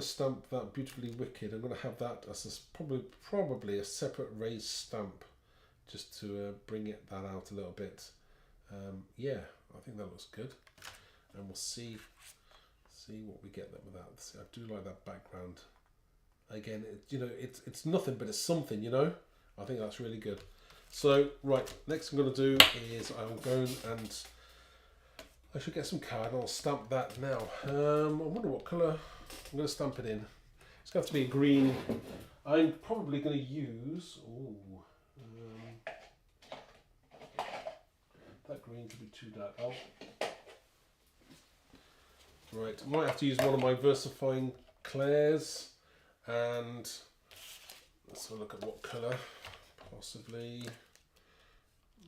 stamp that beautifully wicked. I'm gonna have that as probably a separate raised stamp, just to bring that out a little bit. Yeah, I think that looks good, and we'll see what we get with that. See, I do like that background. Again, it's nothing, but it's something, you know. I think that's really good. So, right, next I'm going to do is I'm going and I should get some card and I'll stamp that now. I wonder what colour I'm going to stamp it in. It's going to have to be a green. I'm probably going to use... that green could be too dark. Oh. Right, I might have to use one of my VersaFine Clairs, and let's have a look at what colour. Possibly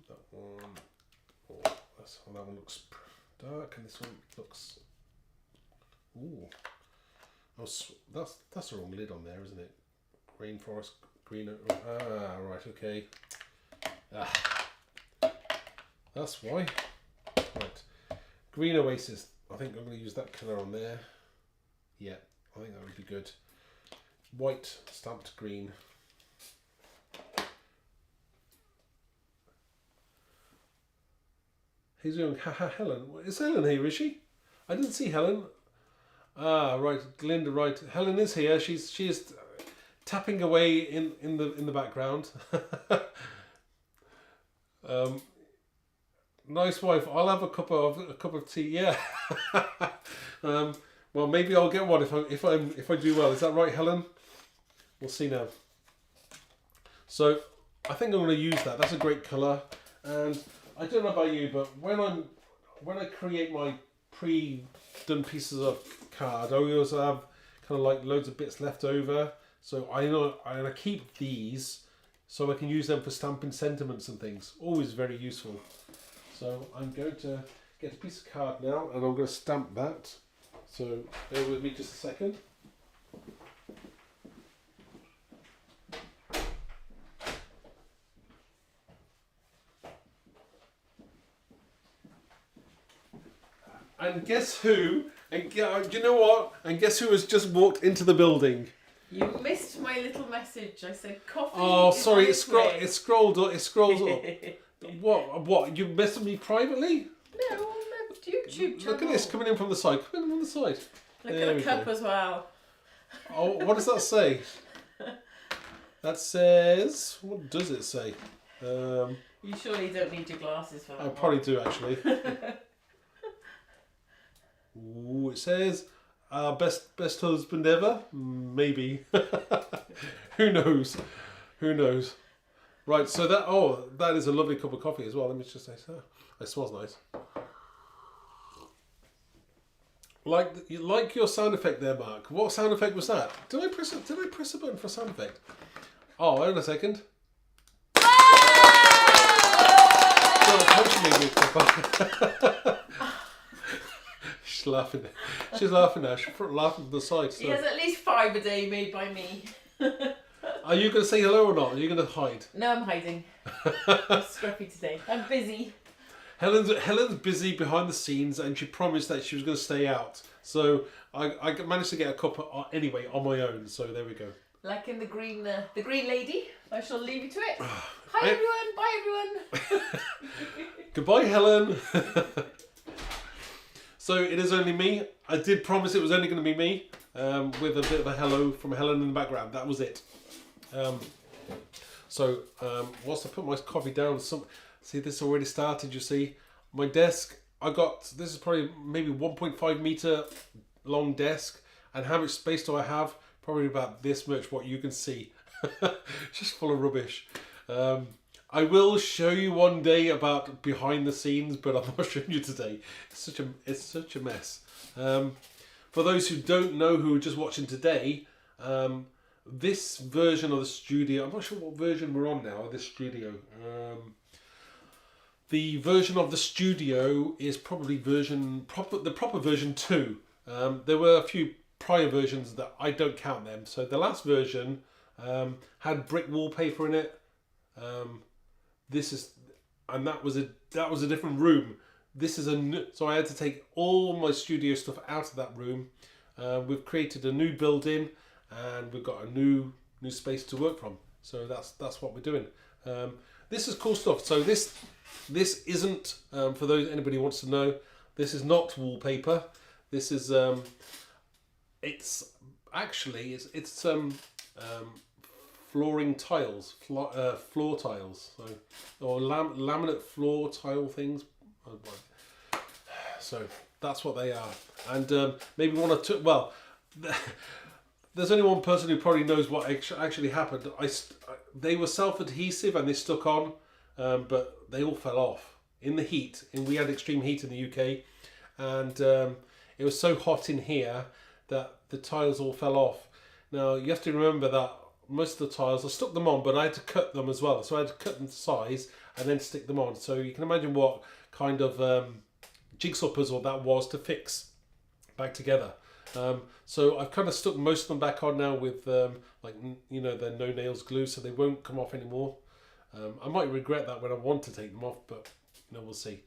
that one. Oh, that one looks dark, and this one looks. Ooh, that's the wrong lid on there, isn't it? Rainforest green. Ah, right, okay. That's why. Right, Green Oasis. I think I'm going to use that colour on there. Yeah, I think that would be good. White stamped green. He's going, haha, Helen. Is Helen here, is she? I didn't see Helen. Ah, right, Glinda, right. Helen is here. She is tapping away in the background. Nice wife. I'll have a cup of tea. Yeah. Well, maybe I'll get one if I do well. Is that right, Helen? We'll see now. So I think I'm going to use that. That's a great colour. And I don't know about you, but when I create my pre-done pieces of card, I always have kind of like loads of bits left over. So I keep these so I can use them for stamping sentiments and things. Always very useful. So I'm going to get a piece of card now and I'm going to stamp that. So bear with me just a second. And guess who? And you know what? And guess who has just walked into the building? You missed my little message. I said coffee. Oh, is sorry. on its way. It scrolled up. What? You messaged me privately? No, on the YouTube channel. Look at this coming in from the side. Coming in from the side. Look at the cup as well. Oh, what does that say? That says. What does it say? You surely don't need your glasses for that. I probably do actually. Ooh, it says best husband ever. Maybe. Who knows? Who knows? Right, so that is a lovely cup of coffee as well. Let me just say so. It smells nice. Like your sound effect there, Mark. What sound effect was that? Did I press a button for a sound effect? Oh, wait a second. She's laughing. She's laughing now. She's laughing to the side. So. He has at least 5 a day made by me. Are you going to say hello or not? Are you going to hide? No, I'm hiding. I'm scruffy today. I'm busy. Helen's busy behind the scenes, and she promised that she was going to stay out. So I managed to get a cup anyway on my own. So there we go. Like in the green lady. I shall leave you to it. Hi everyone. Bye everyone. Goodbye, Helen. So it is only me. I did promise it was only going to be me, with a bit of a hello from Helen in the background. That was it. Whilst I put my coffee down, see this already started. You see, my desk. This is probably maybe 1.5 meter long desk, and how much space do I have? Probably about this much. What you can see, just full of rubbish. I will show you one day about behind the scenes, but I'm not showing you today. It's such a mess. For those who don't know, who are just watching today, this version of the studio, I'm not sure what version we're on now of this studio. The version of the studio is probably the proper version 2. There were a few prior versions that I don't count them. So the last version had brick wallpaper in it. That was a different room. This is so I had to take all my studio stuff out of that room. We've created a new building, and we've got a new space to work from. So that's what we're doing. This is cool stuff. So this isn't for those anybody wants to know. This is not wallpaper. This is flooring tiles, floor tiles, so or laminate floor tile things. So that's what they are, and maybe one or two. Well, there's only one person who probably knows what actually happened. They were self-adhesive and they stuck on, but they all fell off in the heat. And we had extreme heat in the UK, and it was so hot in here that the tiles all fell off. Now you have to remember that most of the tiles, I stuck them on, but I had to cut them as well. So I had to cut them to size and then stick them on. So you can imagine what kind of jigsaw puzzle that was to fix back together. So I've kind of stuck most of them back on now with like, you know, the no nails glue, so they won't come off anymore. I might regret that when I want to take them off, but you know, we'll see.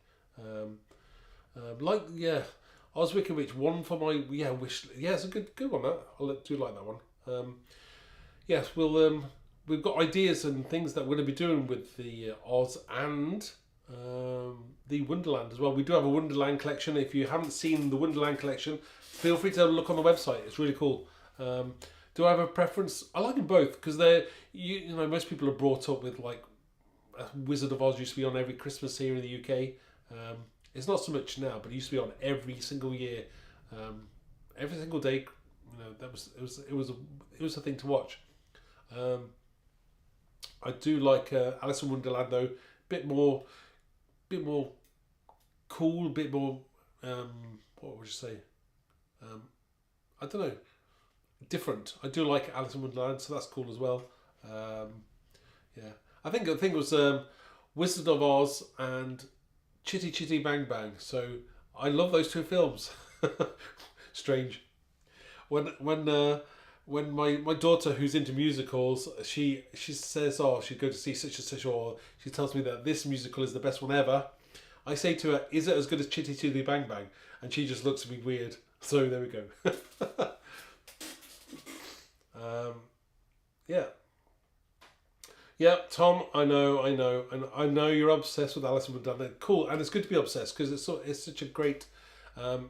Like, yeah, Oz Wicked Witch, one for my wish. Yeah, it's a good one. That I do like that one. Yes, we've got ideas and things that we're going to be doing with the Oz and the Wonderland as well. We do have a Wonderland collection. If you haven't seen the Wonderland collection, feel free to have a look on the website. It's really cool. Do I have a preference? I like them both because they're, you know, most people are brought up with like Wizard of Oz used to be on every Christmas here in the UK. It's not so much now, but it used to be on every single year, every single day. You know, it was a thing to watch. I do like Alice in Wonderland though, bit more cool, bit more what would you say? I don't know, different. I do like Alice in Wonderland, so that's cool as well. Yeah, I think it was Wizard of Oz and Chitty Chitty Bang Bang. So I love those two films. Strange. When my daughter, who's into musicals, she says, oh, she'd go to see such and such, or she tells me that this musical is the best one ever. I say to her, is it as good as Chitty Chitty Bang Bang? And she just looks at me weird. So there we go. Yeah. Yeah, Tom, I know, and I know you're obsessed with Alice in Wonderland. Cool, and it's good to be obsessed because it's such a great.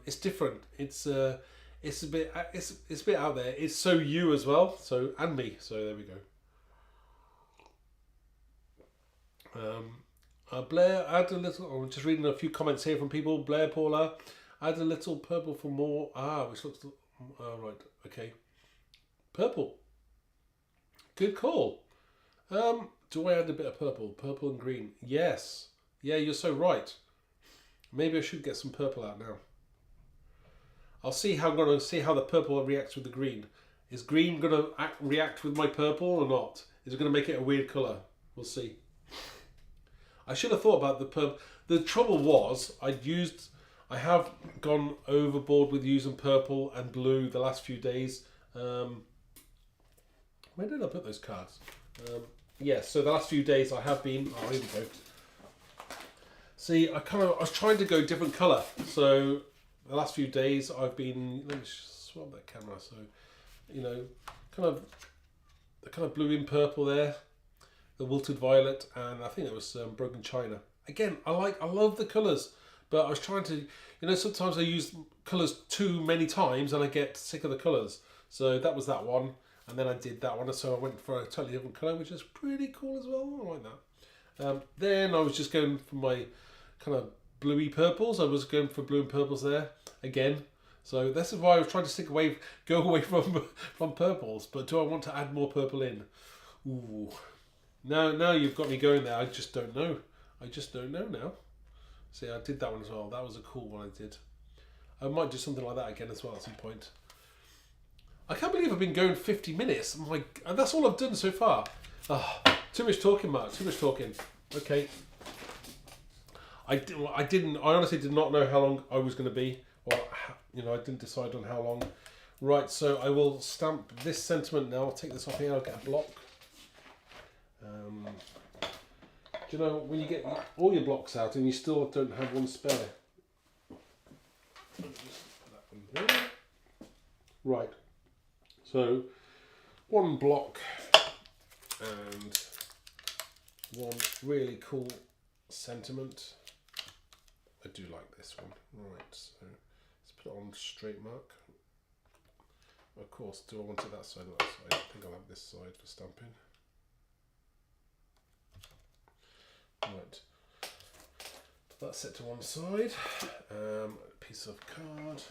It's different. It's a bit out there. It's so you as well. So and me. So there we go. Blair, add a little. I'm just reading a few comments here from people. Blair, Paula, add a little purple for more. Which looks. Right. Okay. Purple. Good call. Do I add a bit of purple? Purple and green. Yes. Yeah, you're so right. Maybe I should get some purple out now. I'll see how I'm going to see how the purple reacts with the green. Is green going to react with my purple or not? Is it going to make it a weird colour? We'll see. I should have thought about the purple. The trouble was I have gone overboard with using purple and blue the last few days. Where did I put those cards? Yes, so the last few days I have been. Oh, here we go. See, I was trying to go different colour. So the last few days I've been. Let me swap that camera. So, you know, the kind of blue in purple there, the wilted violet, and I think it was broken china. Again, I love the colours, but I was trying to. You know, sometimes I use colours too many times and I get sick of the colours. So that was that one. And then I did that one, so I went for a totally different colour, which is pretty cool as well. I like that. Then I was just going for my kind of bluey purples. I was going for blue and purples there again. So this is why I was trying to go away from purples. But do I want to add more purple in? Ooh. Now you've got me going there. I just don't know. I just don't know now. See, I did that one as well. That was a cool one I did. I might do something like that again as well at some point. I can't believe I've been going 50 minutes. And that's all I've done so far. Too much talking, Mark. Too much talking. Okay. I honestly did not know how long I was going to be. Or, you know, I didn't decide on how long. Right, so I will stamp this sentiment now. I'll take this off here. I'll get a block. Do you know, when you get all your blocks out and you still don't have one spare? Right. So, one block and one really cool sentiment. I do like this one. Right, so let's put it on straight mark. Of course, do I want it that side or that side? I think I'll have this side for stamping. Right. Put that set to one side. Piece of card.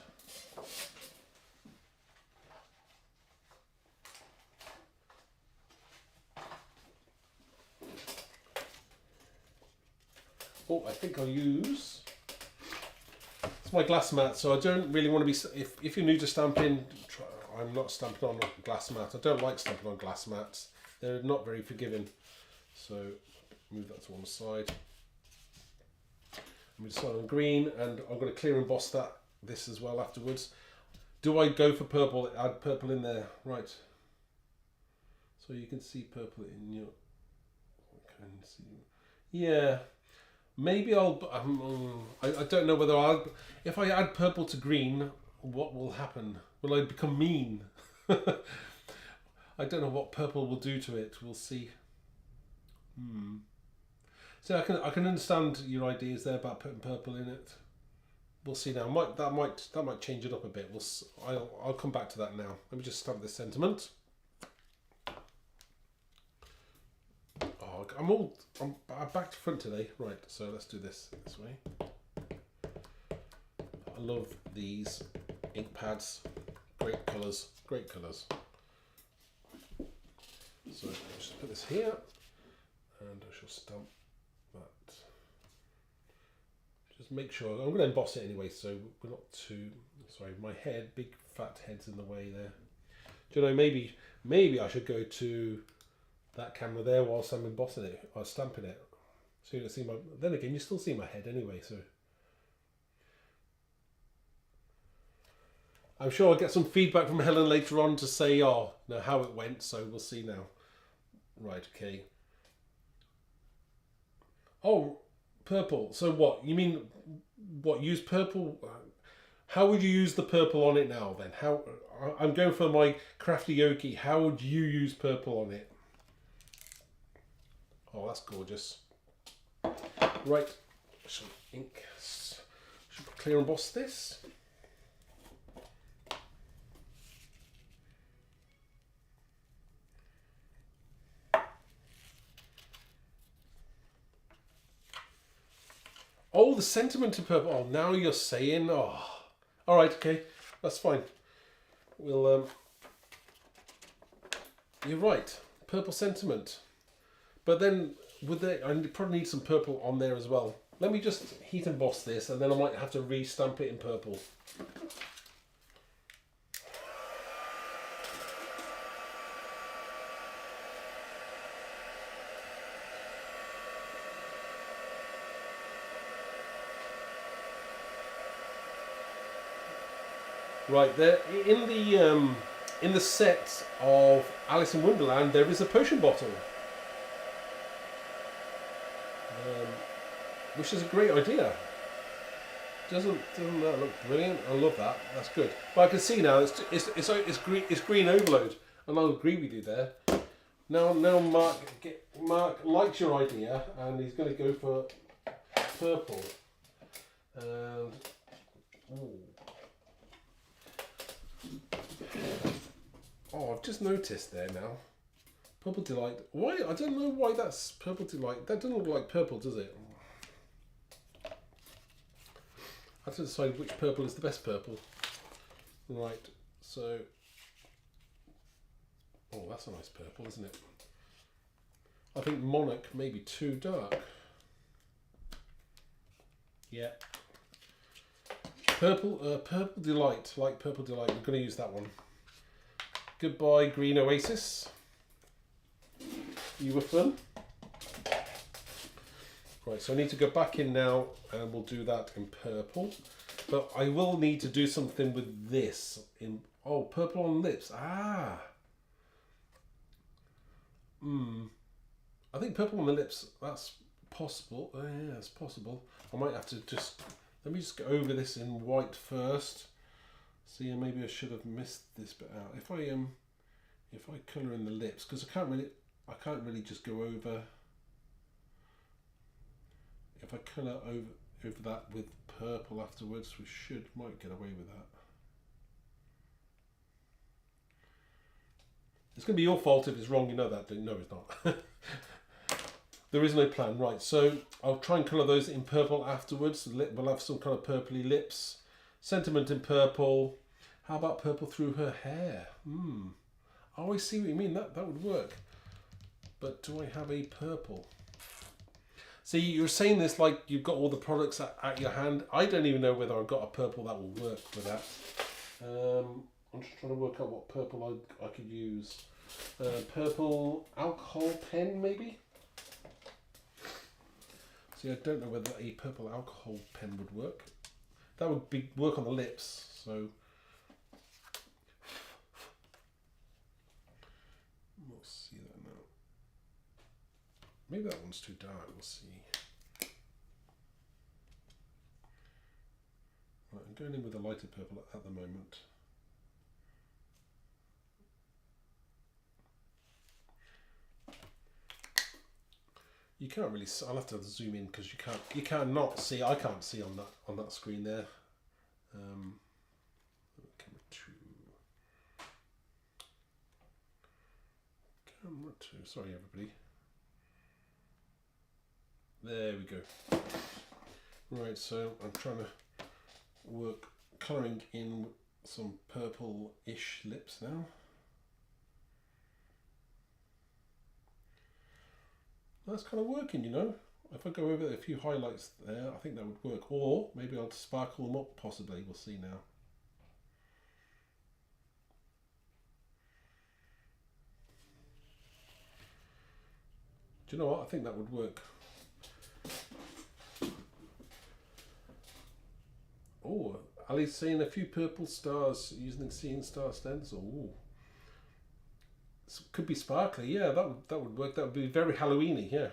Oh, I think I'll use. It's my glass mat, so I don't really want to be. If you're new to stamping, I'm not stamping on a glass mat. I don't like stamping on glass mats. They're not very forgiving. So move that to one side. I'm going to start on green, and I'm going to clear emboss this as well afterwards. Do I go for purple? Add purple in there, right? So you can see purple in your. Yeah. Maybe I'll. I don't know whether if I add purple to green, what will happen? Will I become mean? I don't know what purple will do to it. We'll see. So I can understand your ideas there about putting purple in it. We'll see now. That might change it up a bit. I'll come back to that now. Let me just stamp this sentiment. I'm back to front today. Right, so let's do this way. I love these ink pads. Great colours. Great colours. So I'll just put this here, and I shall stamp that. Just make sure I'm going to emboss it anyway, so we're not too. Sorry, my head, big fat head's in the way there. Do you know, maybe I should go to that camera there whilst I'm embossing it or stamping it, so you can see my. Then again, you still see my head anyway, so. I'm sure I'll get some feedback from Helen later on to say, how it went. So we'll see now. Right, okay. Oh, purple. So what? You mean what? Use purple? How would you use the purple on it now then? How? I'm going for my crafty yoki. How would you use purple on it? Oh, that's gorgeous. Right, some ink. Should clear emboss this. Oh, the sentiment in purple. Oh, now you're saying. Oh, all right, okay, that's fine. We'll. You're right. Purple sentiment. But then, I probably need some purple on there as well. Let me just heat emboss this, and then I might have to re-stamp it in purple. Right there, in the set of Alice in Wonderland, there is a potion bottle. Which is a great idea. Doesn't that look brilliant? I love that. That's good. But I can see now it's green overload, and I'll agree with you there. Now Mark likes your idea, and he's going to go for purple. And I've just noticed there now. Purple Delight. Why? I don't know why that's Purple Delight. That doesn't look like purple, does it? I have to decide which purple is the best purple. Right, so. Oh, that's a nice purple, isn't it? I think Monarch may be too dark. Yeah. Purple Delight. Like Purple Delight. I'm going to use that one. Goodbye, Green Oasis. You were fun. Right, so I need to go back in now, and we'll do that in purple. But I will need to do something with this. Purple on lips. I think purple on the lips, that's possible. Yeah, it's possible. I might have to let me just go over this in white first. See, maybe I should have missed this bit out. If I colour in the lips, because I can't really just go over. If I colour over that with purple afterwards, we might get away with that. It's going to be your fault if it's wrong, you know that, don't you? No, it's not. There is no plan, right? So I'll try and colour those in purple afterwards. We'll have some kind of purpley lips. Sentiment in purple. How about purple through her hair? I always see what you mean. That would work. But do I have a purple? See, you're saying this like you've got all the products at your hand. I don't even know whether I've got a purple that will work for that. I'm just trying to work out what purple I could use. Purple alcohol pen, maybe? See, I don't know whether a purple alcohol pen would work. That would work on the lips, so... We'll see that now. Maybe that one's too dark, we'll see. Right, I'm going in with a lighter purple at the moment. You can't really. I'll have to zoom in because you can't not see. I can't see on that screen there. Camera 2. Camera 2. Sorry, everybody. There we go. Right, so I'm trying to work colouring in some purple-ish lips now. That's kind of working, you know. If I go over a few highlights there, I think that would work. Or maybe I'll sparkle them up, possibly. We'll see now. Do you know what? I think that would work. Oh, Ali's seeing a few purple stars using the Seeing Star stencil. Ooh. Could be sparkly, yeah, that would work. That would be very Halloweeny, yeah.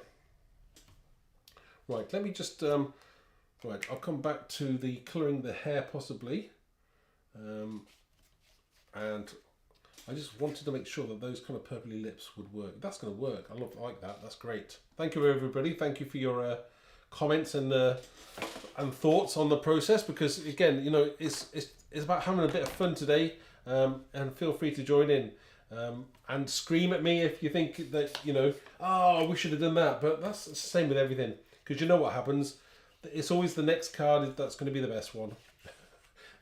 Right, let me just right, I'll come back to the colouring the hair possibly. And I just wanted to make sure that those kind of purpley lips would work. That's going to work. I like that. That's great. Thank you, everybody. Thank you for your comments and thoughts on the process, because again, you know, it's about having a bit of fun today, and feel free to join in. And scream at me if you think that, you know, oh, we should have done that. But that's the same with everything, because you know what happens. It's always the next card that's going to be the best one.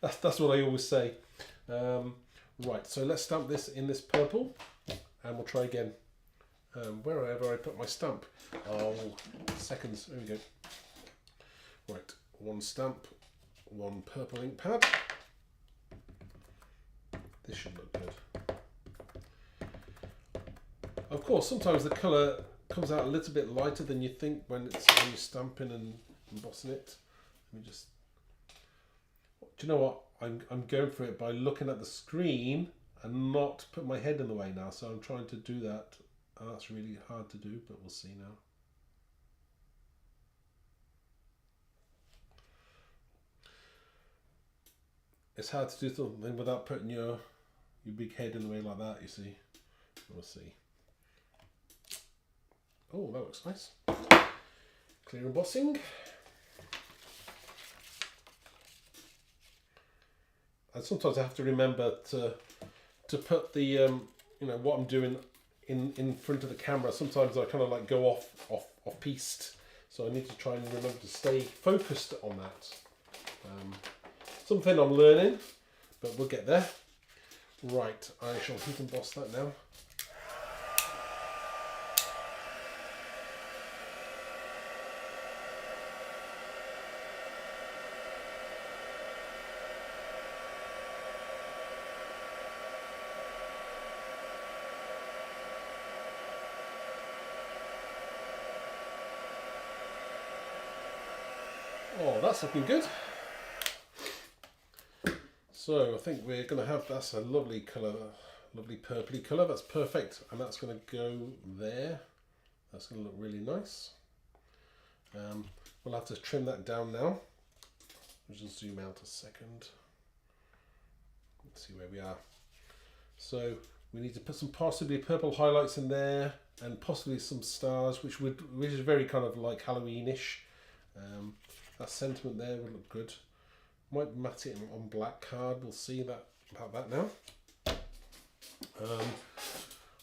that's what I always say. Right, so let's stamp this in this purple, and we'll try again. Wherever I put my stamp. Oh, seconds. There we go. Right, one stamp, one purple ink pad. This should look good. Of course, sometimes the colour comes out a little bit lighter than you think when you're stamping and embossing it. Let me just... Do you know what? I'm going for it by looking at the screen and not put my head in the way now. So I'm trying to do that. And that's really hard to do, but we'll see now. It's hard to do something without putting your big head in the way like that, you see. We'll see. Oh, that looks nice. Clear embossing. And sometimes I have to remember to put the you know, what I'm doing in front of the camera. Sometimes I kind of like go off piste, so I need to try and remember to stay focused on that. Something I'm learning, but we'll get there. Right, I shall heat emboss that now. Oh, that's looking good. So I think we're going to have, that's a lovely colour, lovely purpley colour. That's perfect, and that's going to go there. That's going to look really nice. We'll have to trim that down now. I'll just zoom out a second. Let's see where we are. So we need to put some possibly purple highlights in there, and possibly some stars, which is very kind of like Halloweenish. That sentiment there would look good. Might matte it on black card. We'll see about that now.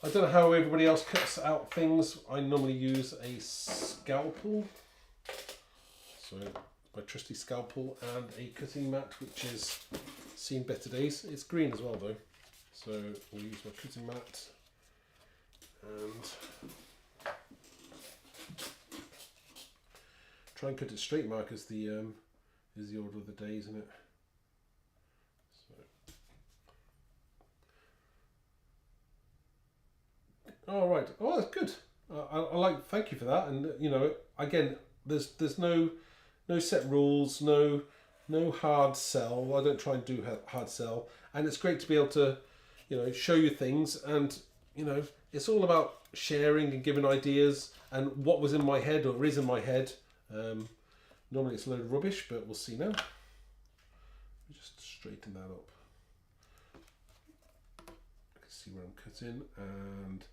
I don't know how everybody else cuts out things. I normally use a scalpel. So my trusty scalpel and a cutting mat, which has seen better days. It's green as well though. So we'll use my cutting mat and try and cut it straight, Mark, is the order of the day, isn't it? So. Oh right. Oh, that's good. I like. Thank you for that. And you know, again, there's no set rules, no hard sell. I don't try and do hard sell, and it's great to be able to, you know, show you things, and you know, it's all about sharing and giving ideas and what was in my head or is in my head. Normally it's a load of rubbish, but we'll see now. Just straighten that up. I can see where I'm cutting, and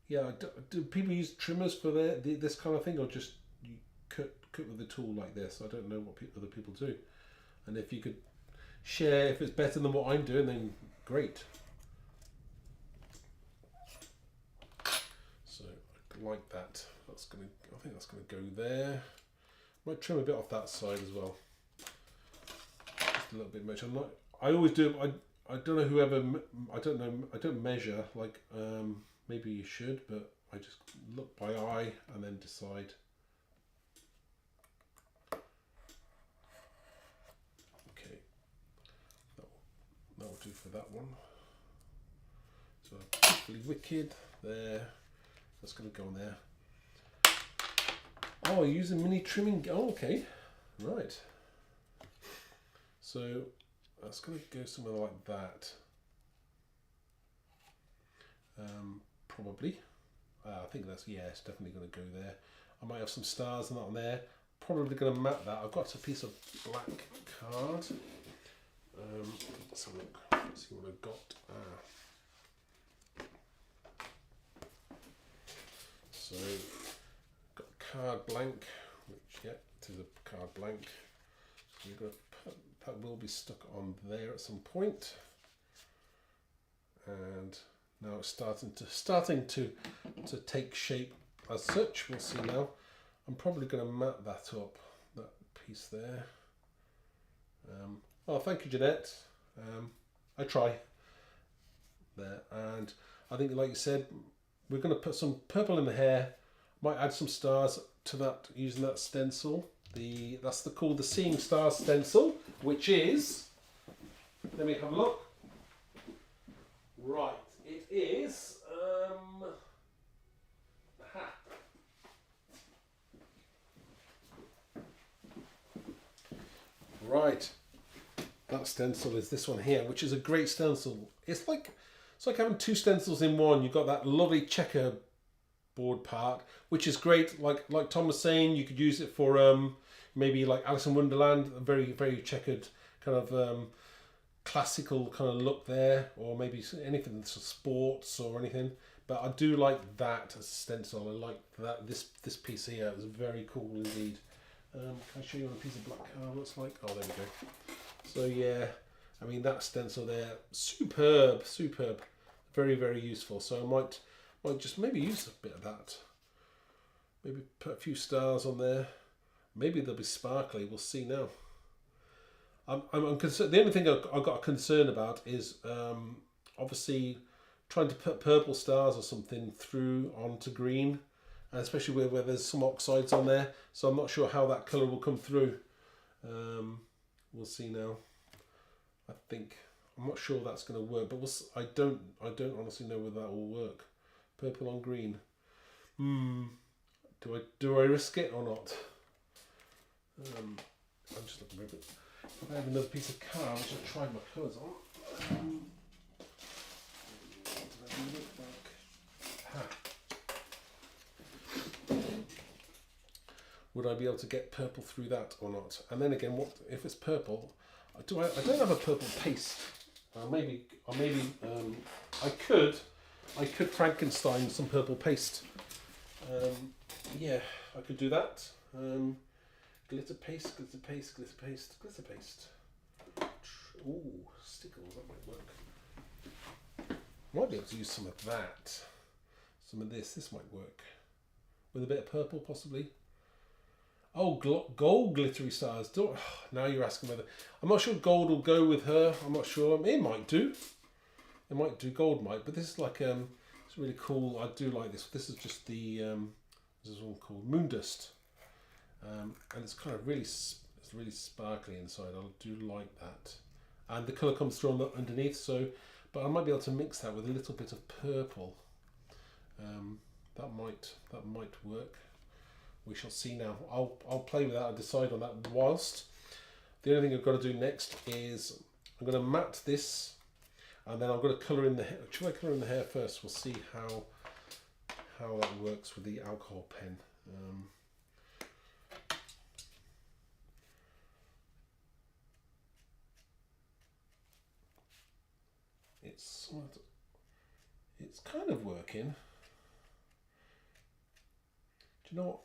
yeah, do people use trimmers for this kind of thing, or just you cut with a tool like this? I don't know what other people do, and if you could share if it's better than what I'm doing, then great. So I like that. I think that's gonna go there. Might trim a bit off that side as well. Just a little bit much. I always do. I don't know whoever. I don't know. I don't measure. Like maybe you should, but I just look by eye and then decide. Okay, that'll do for that one. So particularly wicked there. That's going to go on there. Oh, using mini trimming. Oh, okay, right. So that's going to go somewhere like that. Probably. I think it's definitely going to go there. I might have some stars and that on there. Probably going to map that. I've got a piece of black card. Let's have a look. Let's see what I've got. So, got card blank, which it is a card blank. So you're going to put, that will be stuck on there at some point. And now it's starting to take shape as such. We'll see now. I'm probably going to mat that up, that piece there. Oh, thank you, Jeanette. I try there, and I think, like you said, we're going to put some purple in the hair. Might add some stars to that using that stencil. That's called the Seeing Stars stencil, which is. Let me have a look. Right, it is. Right, that stencil is this one here, which is a great stencil. It's like having two stencils in one. You've got that lovely checkerboard part, which is great. Like Tom was saying, you could use it for maybe like Alice in Wonderland, a very, very checkered kind of classical kind of look there, or maybe anything for sports or anything. But I do like that as a stencil. I like that this piece here. It was very cool indeed. Can I show you what a piece of black card looks like? Oh, there we go. So yeah, I mean that stencil there, superb, very, very useful. So I might just maybe use a bit of that. Maybe put a few stars on there. Maybe they'll be sparkly. We'll see now. I'm concerned. The only thing I've got a concern about is obviously trying to put purple stars or something through onto green, and especially where there's some oxides on there. So I'm not sure how that colour will come through. We'll see now. I'm not sure that's going to work, but I don't honestly know whether that will work. Purple on green. Do I risk it or not? I'm just looking for it. If I have another piece of card, I should try my colours on. Would I be able to get purple through that or not? And then again, what if it's purple? I don't have a purple paste. Maybe I could Frankenstein some purple paste. Yeah, I could do that. Glitter paste. Ooh, stickles, that might work. Might be able to use some of that. Some of this. This might work. With a bit of purple, possibly. Oh, gold glittery stars. Now you're asking whether... I'm not sure gold will go with her. I'm not sure. It might do. It might do. Gold might. But this is like... it's really cool. I do like this. This is just the... this is one called Moon Dust. And it's kind of really... It's really sparkly inside. I do like that. And the colour comes through on the underneath. So... But I might be able to mix that with a little bit of purple. That might work. We shall see now. I'll play with that and decide on that whilst. The only thing I've got to do next is I'm going to matte this, and then I'm going to colour in the hair. Should I colour in the hair first? We'll see how that works with the alcohol pen. It's kind of working. Do you know what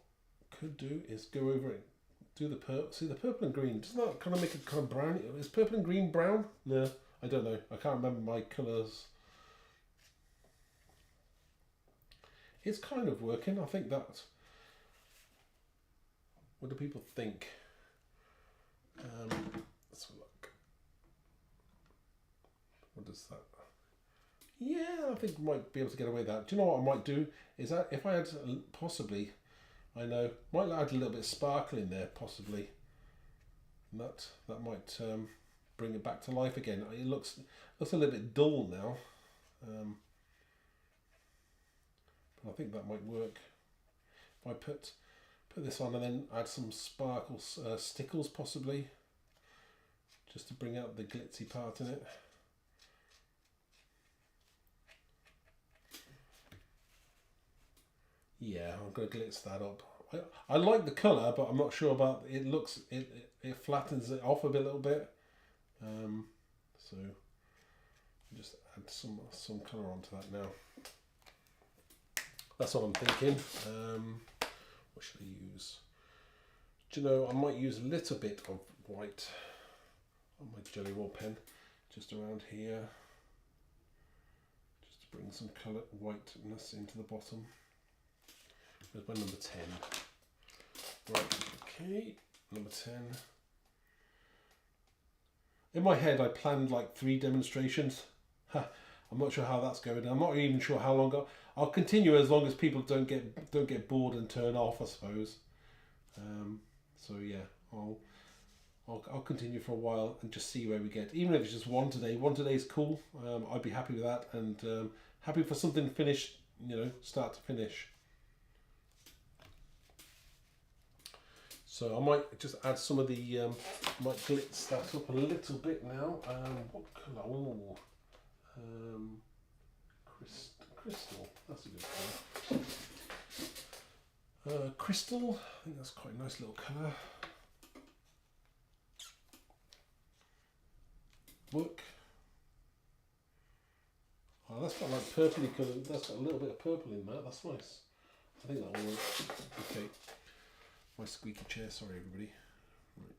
I could do is go over it, do the purple. See the purple and green. Doesn't that kind of make it kind of brown? Is purple and green brown? No, I don't know. I can't remember my colours. It's kind of working. I think that. What do people think? Let's have a look. What does that? Yeah, I think I might be able to get away with that. Do you know what I might do? Is that if I had possibly, I know, might add a little bit of sparkle in there, possibly. And that might bring it back to life again. It looks a little bit dull now. But I think that might work. If I put this on and then add some sparkles, stickles possibly, just to bring out the glitzy part in it. Yeah, I'm going to glitz that up. I like the colour, but I'm not sure about it. Looks it flattens it off a little bit. So just add some colour onto that now. That's what I'm thinking. What should I use? Do you know, I might use a little bit of white on my Jelly Roll pen, just around here, just to bring some colour whiteness into the bottom. There's my number 10. Right, okay, number 10. In my head, I planned like 3 demonstrations. I'm not sure how that's going. I'm not even sure how long. I'll continue as long as people don't get bored and turn off, I suppose. So yeah, I'll continue for a while and just see where we get. Even if it's just one today. One today is cool. I'd be happy with that, and happy for something finished. You know, start to finish. So I might just add some of the, might glitz that up a little bit now. What colour? Oh, crystal. That's a good colour. Crystal. I think that's quite a nice little colour. Look. Oh, that's got like purpley colour. That's got a little bit of purple in that. That's nice. I think that will work. Okay. My squeaky chair, sorry everybody. Right.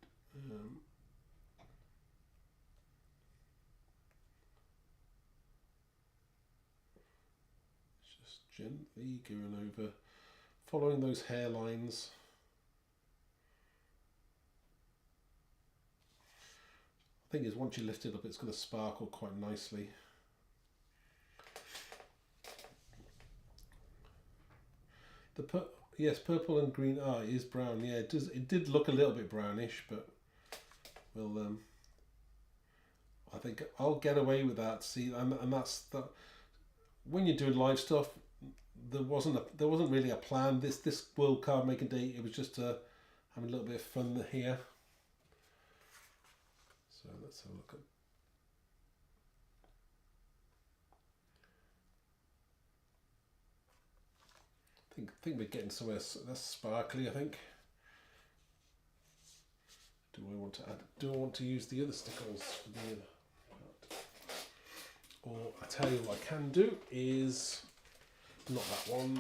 Just gently going over, following those hairlines. The thing is, once you lift it up, it's going to sparkle quite nicely. Yes, purple and green. Ah, it is brown. Yeah, it does. It did look a little bit brownish, but we'll. I think I'll get away with that. See, and that's that. When you're doing live stuff, there wasn't really a plan. This World Card Making Day, it was just having a little bit of fun here. So let's have a look at. I think we're getting somewhere that's sparkly. I think. Do I want to add? Do I want to use the other stickers for the other part? Or I tell you what I can do is not that one.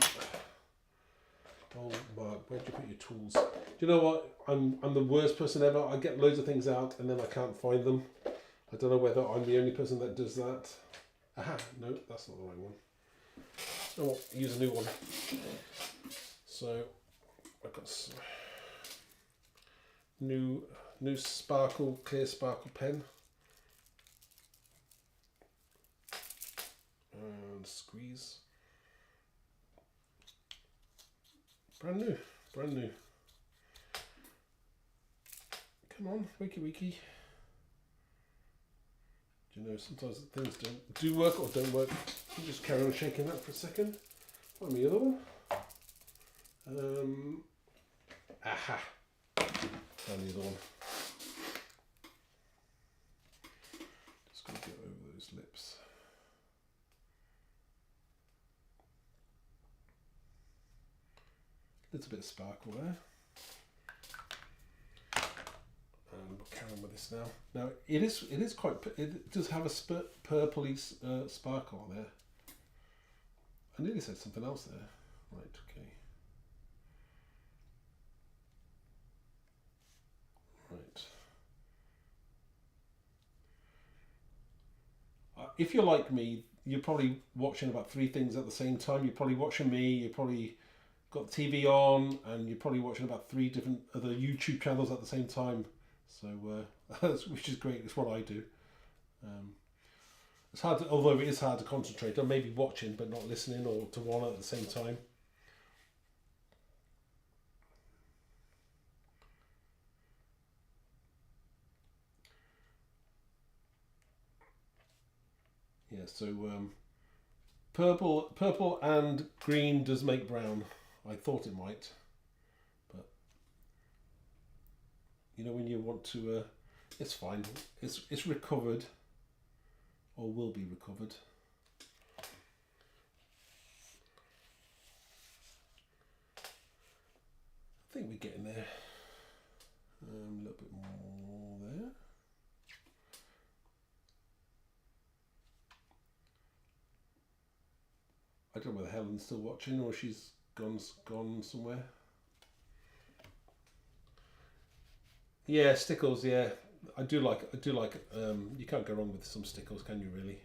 Oh, Mark, where'd you put your tools? Do you know what? I'm the worst person ever. I get loads of things out and then I can't find them. I don't know whether I'm the only person that does that. Aha, no, that's not the right one. Oh, use a new one. So I've got some new sparkle, clear sparkle pen. And squeeze. Brand new, brand new. Come on, wakey wakey. Do you know, sometimes things don't do work or don't work. You just carry on shaking that for a second. Find me the other one. Aha. Found the other one. Just going to get over those lips. Little bit of sparkle there. And we'll carry on with this now. Now it is quite. It does have a purpley sparkle on there. I nearly said something else there. Right. Okay. Right. If you're like me, you're probably watching about 3 things at the same time. You're probably watching me. You're probably got the TV on, and you're probably watching about 3 different other YouTube channels at the same time. So, which is great. It's what I do. It's hard, although it is hard to concentrate. Or maybe watching but not listening, or to one at the same time. Yeah. So, purple and green does make brown. I thought it might, but you know, when you want to, it's fine. It's recovered, or will be recovered. I think we're getting there. A little bit more there. I don't know whether Helen's still watching or she's gone somewhere. Yeah, stickles. Yeah, I do like. You can't go wrong with some stickles, can you? Really?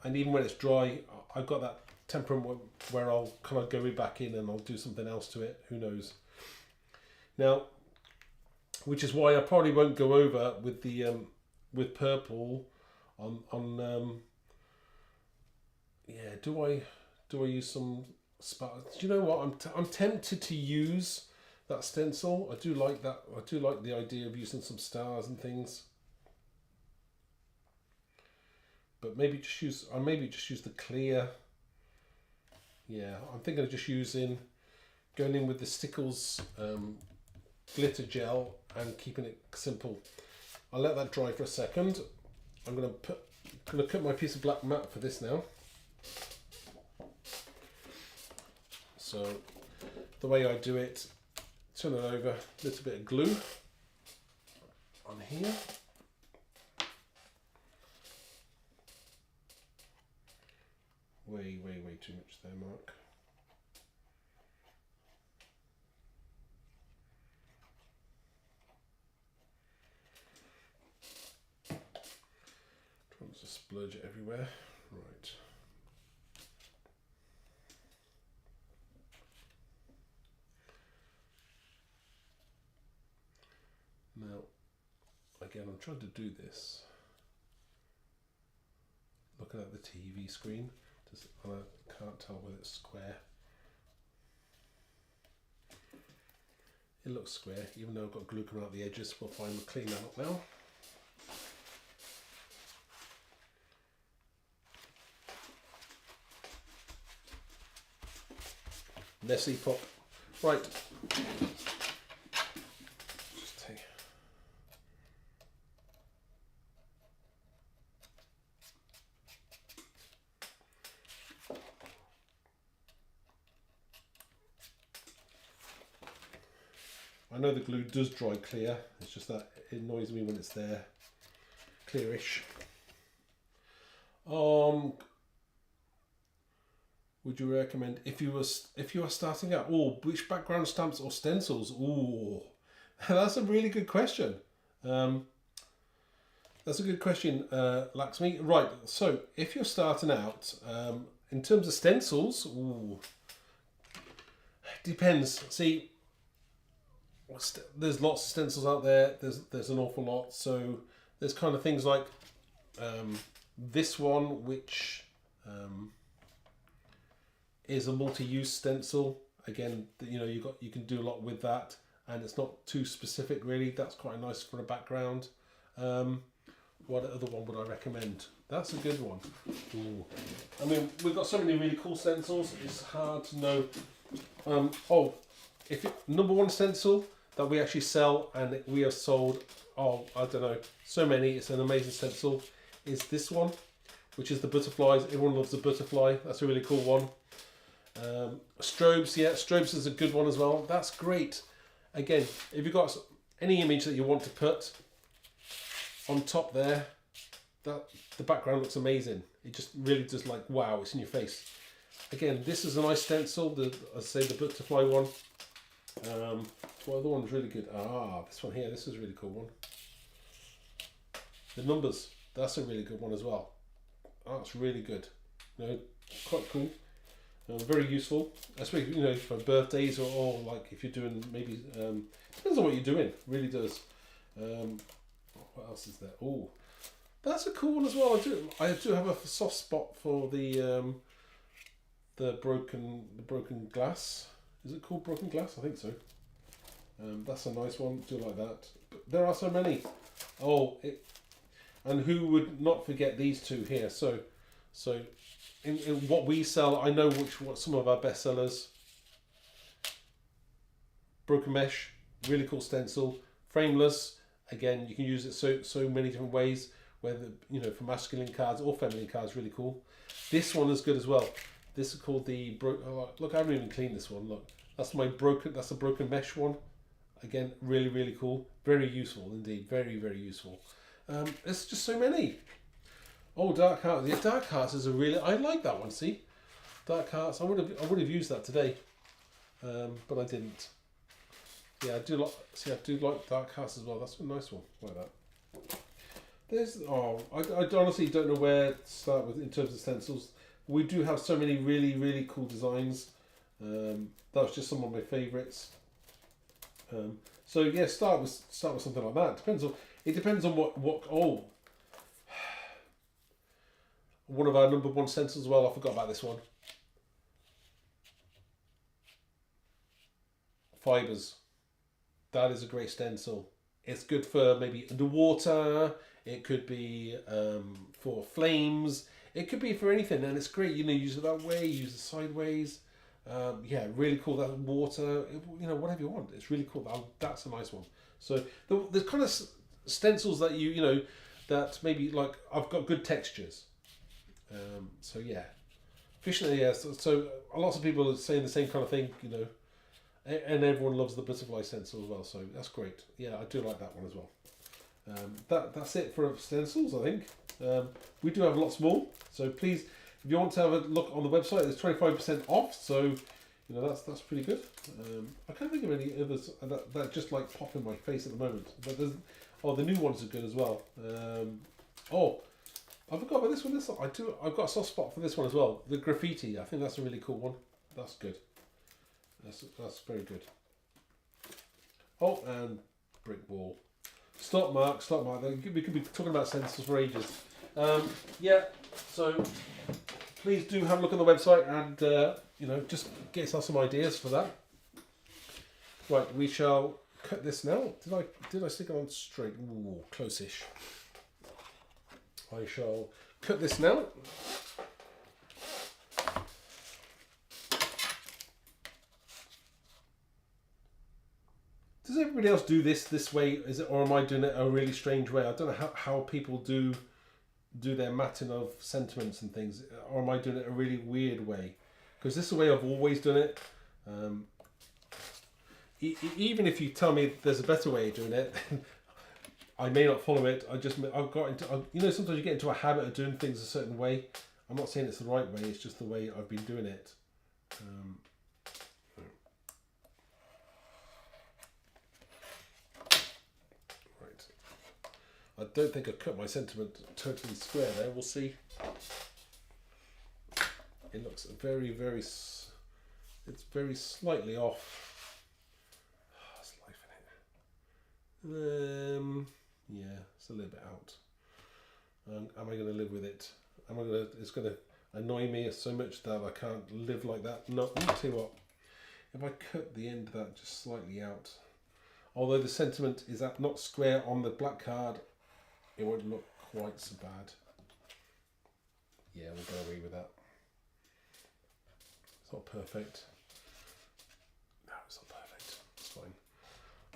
And even when it's dry, I've got that temperament where I'll kind of go back in and I'll do something else to it. Who knows? Now, which is why I probably won't go over with the with purple on. Yeah, do I use some spark? Do you know what? I'm tempted to use that stencil. I do like that. I do like the idea of using some stars and things. But maybe just use. I maybe just use the clear. Yeah, I'm thinking of just going in with the Stickles glitter gel and keeping it simple. I'll let that dry for a second. I'm gonna cut my piece of black matte for this now. So the way I do it, turn it over, a little bit of glue on here. Way too much there, Mark. Trying to splurge it everywhere. Right. Now, again, I'm trying to do this looking at the TV screen, and I can't tell whether it's square. It looks square, even though I've got glue coming out the edges. We'll clean that up now. Messy pop. Right. Just take. I know the glue does dry clear. It's just that it annoys me when it's there, clearish. Would you recommend if you are starting out? Oh, which background stamps or stencils? Oh, that's a really good question. There's That's a good question, Laxmi. Right, so if you're starting out, in terms of stencils, depends. See, there's lots of stencils out there. There's an awful lot. So there's kind of things like this one, which is a multi-use stencil. Again, you can do a lot with that, and it's not too specific really. That's quite nice for a background. What other one would I recommend? That's a good one. Ooh. I mean, we've got so many really cool stencils. It's hard to know. Number one stencil that we actually sell, and we have sold, I don't know, so many. It's an amazing stencil. Is this one, which is the butterflies. Everyone loves the butterfly. That's a really cool one. Strobes, yeah, strobes is a good one as well. That's great. Again, if you've got any image that you want to put on top there, that the background looks amazing. It just really does, like, wow, it's in your face. Again, this is a nice stencil. The butterfly one. What other one's really good? This one here. This is a really cool one. The numbers. That's a really good one as well. That's really good. Quite cool. Very useful, especially for birthdays or like if you're doing maybe depends on what you're doing. Really does. What else is there? Oh, that's a cool one as well. I do have a soft spot for the broken glass. Is it called broken glass? I think so. That's a nice one. Do like that. But there are so many. And who would not forget these two here? So in what we sell, I know what some of our best sellers. Broken mesh, really cool stencil. Frameless, again, you can use it so many different ways. Whether for masculine cards or feminine cards, really cool. This one is good as well. This is called the look. I haven't even cleaned this one. Look, that's a broken mesh one. Again, really, really cool. Very useful indeed. Very, very useful. There's just so many. Oh, Dark Hearts. Yeah, Dark Hearts is I like that one. See, Dark Hearts. I would have used that today, but I didn't. Yeah, I do like Dark Hearts as well. That's a nice one, like that. I honestly don't know where to start with in terms of stencils. We do have so many really, really cool designs. That was just some of my favourites. So yeah, start with something like that. It depends on what. One of our number one stencils as well. I forgot about this one. Fibres. That is a great stencil. It's good for maybe underwater. It could be for flames. It could be for anything, and it's great. Use it that way. Use it sideways. Yeah, really cool. That water. Whatever you want. It's really cool. That's a nice one. So the kind of stencils that that maybe like I've got good textures. So yeah, efficiently, yeah. So lots of people are saying the same kind of thing, and everyone loves the butterfly stencil as well. So that's great. Yeah, I do like that one as well. That's it for stencils, I think. We do have lots more. So please, if you want to have a look on the website, there's 25% off. So that's pretty good. I can't think of any others that just like pop in my face at the moment. But the new ones are good as well. I forgot about this one. I've got a soft spot for this one as well. The graffiti. I think that's a really cool one. That's good. That's very good. Oh, and brick wall. Stop mark. We could be talking about stencils for ages. Yeah. So please do have a look on the website and just get yourself some ideas for that. Right, we shall cut this now. Did I stick it on straight? Ooh, close-ish. I shall cut this now. Does everybody else do this way? Or am I doing it a really strange way? I don't know how people do their matting of sentiments and things, or am I doing it a really weird way? Because this is the way I've always done it. Even if you tell me there's a better way of doing it, I may not follow it. I've got into, sometimes you get into a habit of doing things a certain way. I'm not saying it's the right way, it's just the way I've been doing it. Right. I don't think I cut my sentiment totally square there. We'll see. It looks very, very. It's very slightly off. There's life in it. Yeah, it's a little bit out. Am I going to live with it? It's going to annoy me so much that I can't live like that. No, I'll tell you what. If I cut the end of that just slightly out, although the sentiment is not square on the black card, it won't look quite so bad. Yeah, we'll go away with that. It's not perfect. No, it's not perfect. It's fine.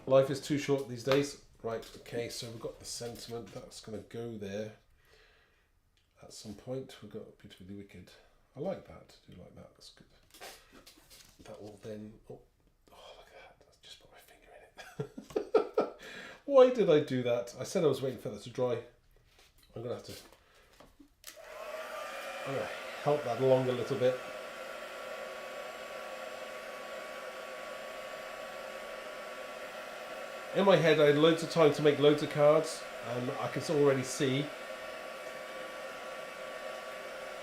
Life is too short these days. Right, okay, so we've got the sentiment. That's going to go there. At some point, we've got Beautifully Wicked. I like that. I do like that. That's good. That will then... Oh, look at that. I just put my finger in it. Why did I do that? I said I was waiting for that to dry. I'm going to help that along a little bit. In my head, I had loads of time to make loads of cards, and I can already see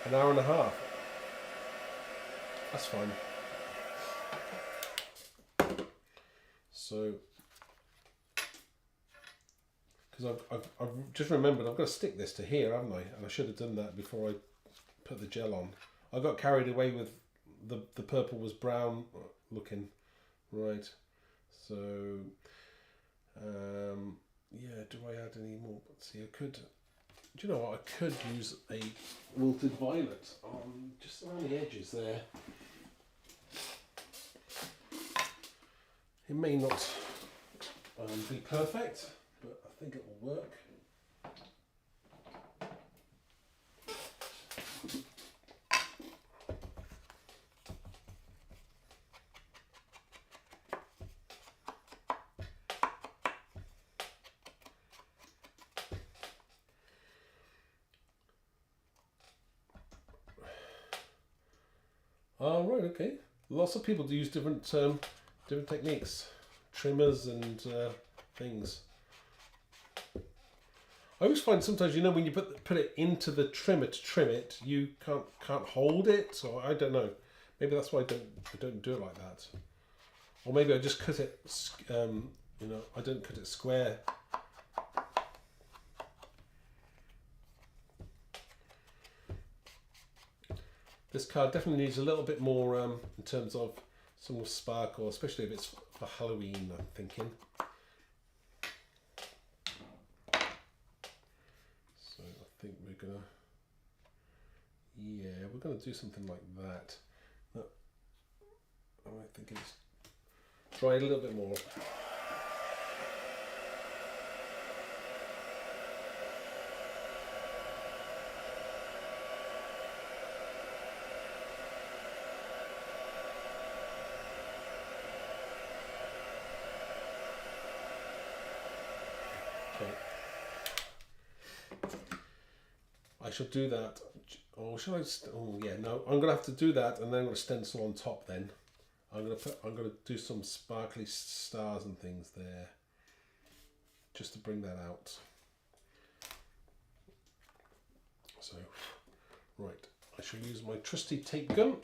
an hour and a half. That's fine. So, because I've just remembered I've got to stick this to here, haven't I? And I should have done that before I put the gel on. I got carried away with the purple was brown looking, right? So, yeah. Do I add any more? Let's see. I could. Do you know what? I could use a wilted violet on just around the edges there. It may not be perfect, but I think it will work. Oh, right, okay. Lots of people do use different techniques, trimmers and things. I always find sometimes, you know, when you put it into the trimmer to trim it, you can't hold it, or I don't know. Maybe that's why I don't do it like that. Or maybe I just cut it, you know, I don't cut it square. This card definitely needs a little bit more in terms of some sparkle, especially if it's for Halloween, I'm thinking. So I think we're gonna do something like that. No, I think it's try it a little bit more. I shall do that. Or shall I? Oh yeah, no. I'm gonna have to do that, and then I'm gonna stencil on top. Then I'm gonna do some sparkly stars and things there, just to bring that out. So, right, I shall use my trusty tape gun.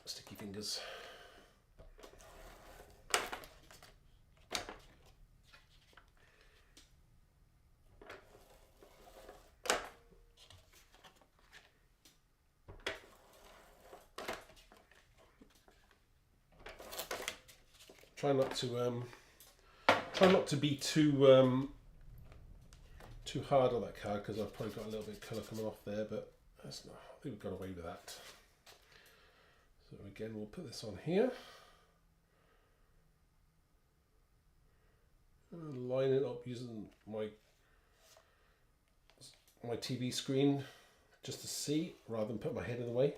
Sticky fingers. Try not to be too hard on that card, because I've probably got a little bit of colour coming off there, but that's not, I think we've got away with that. So again, we'll put this on here. And line it up using my TV screen just to see, rather than put my head in the way.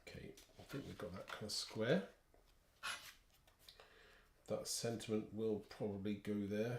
Okay, I think we've got that kind of square. That sentiment will probably go there.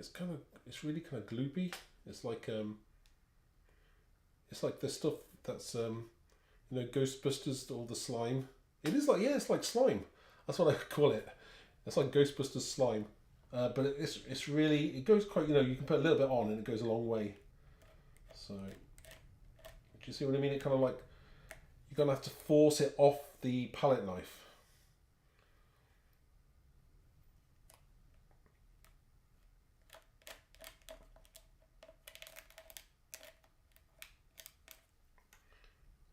it's really kind of gloopy. It's like the stuff that's you know, Ghostbusters, all the slime. It is like, yeah, it's like slime. That's what I call it. It's like Ghostbusters slime. But it's really, it goes quite, you know, you can put a little bit on and it goes a long way. So, do you see what I mean? It kind of like, you're going to have to force it off the palette knife.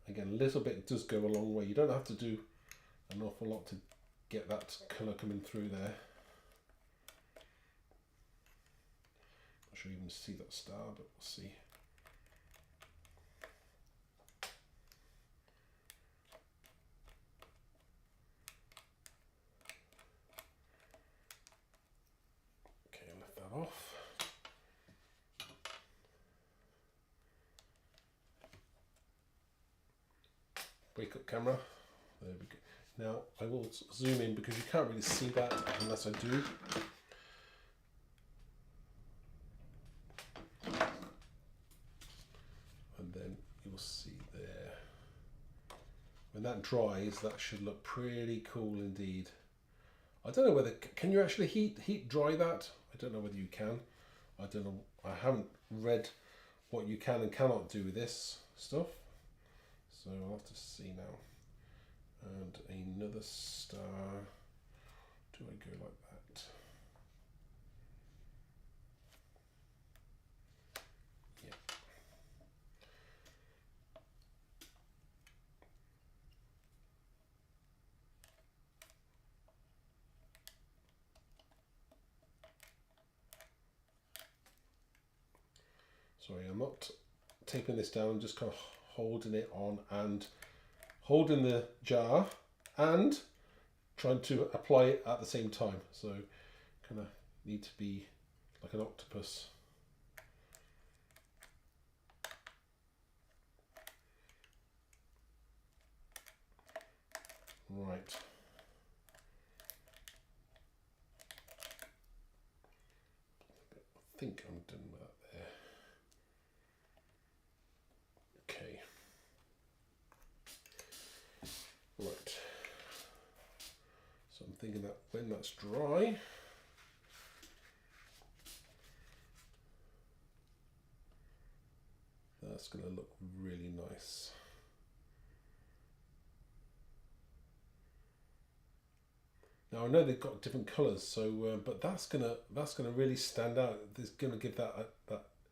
Again, a little bit does go a long way. You don't have to do an awful lot to get that colour coming through there. Not sure you even see that star, but we'll see. Okay, lift that off. Wake up camera. There we go. Now I will zoom in because you can't really see that unless I do. And then you'll see there. When that dries, that should look pretty cool indeed. I don't know whether, can you actually heat dry that? I don't know whether you can. I don't know. I haven't read what you can and cannot do with this stuff. So I'll have to see now. And another star. Do I go like that? Yeah. Sorry, I'm not taping this down, I'm just kind of holding it on and holding the jar and trying to apply it at the same time. So kind of need to be like an octopus. Right. I think I'm done with that there. Okay. Right. So I'm thinking that when that's dry, that's going to look really nice. Now I know they've got different colours, so but that's gonna really stand out. It's gonna give that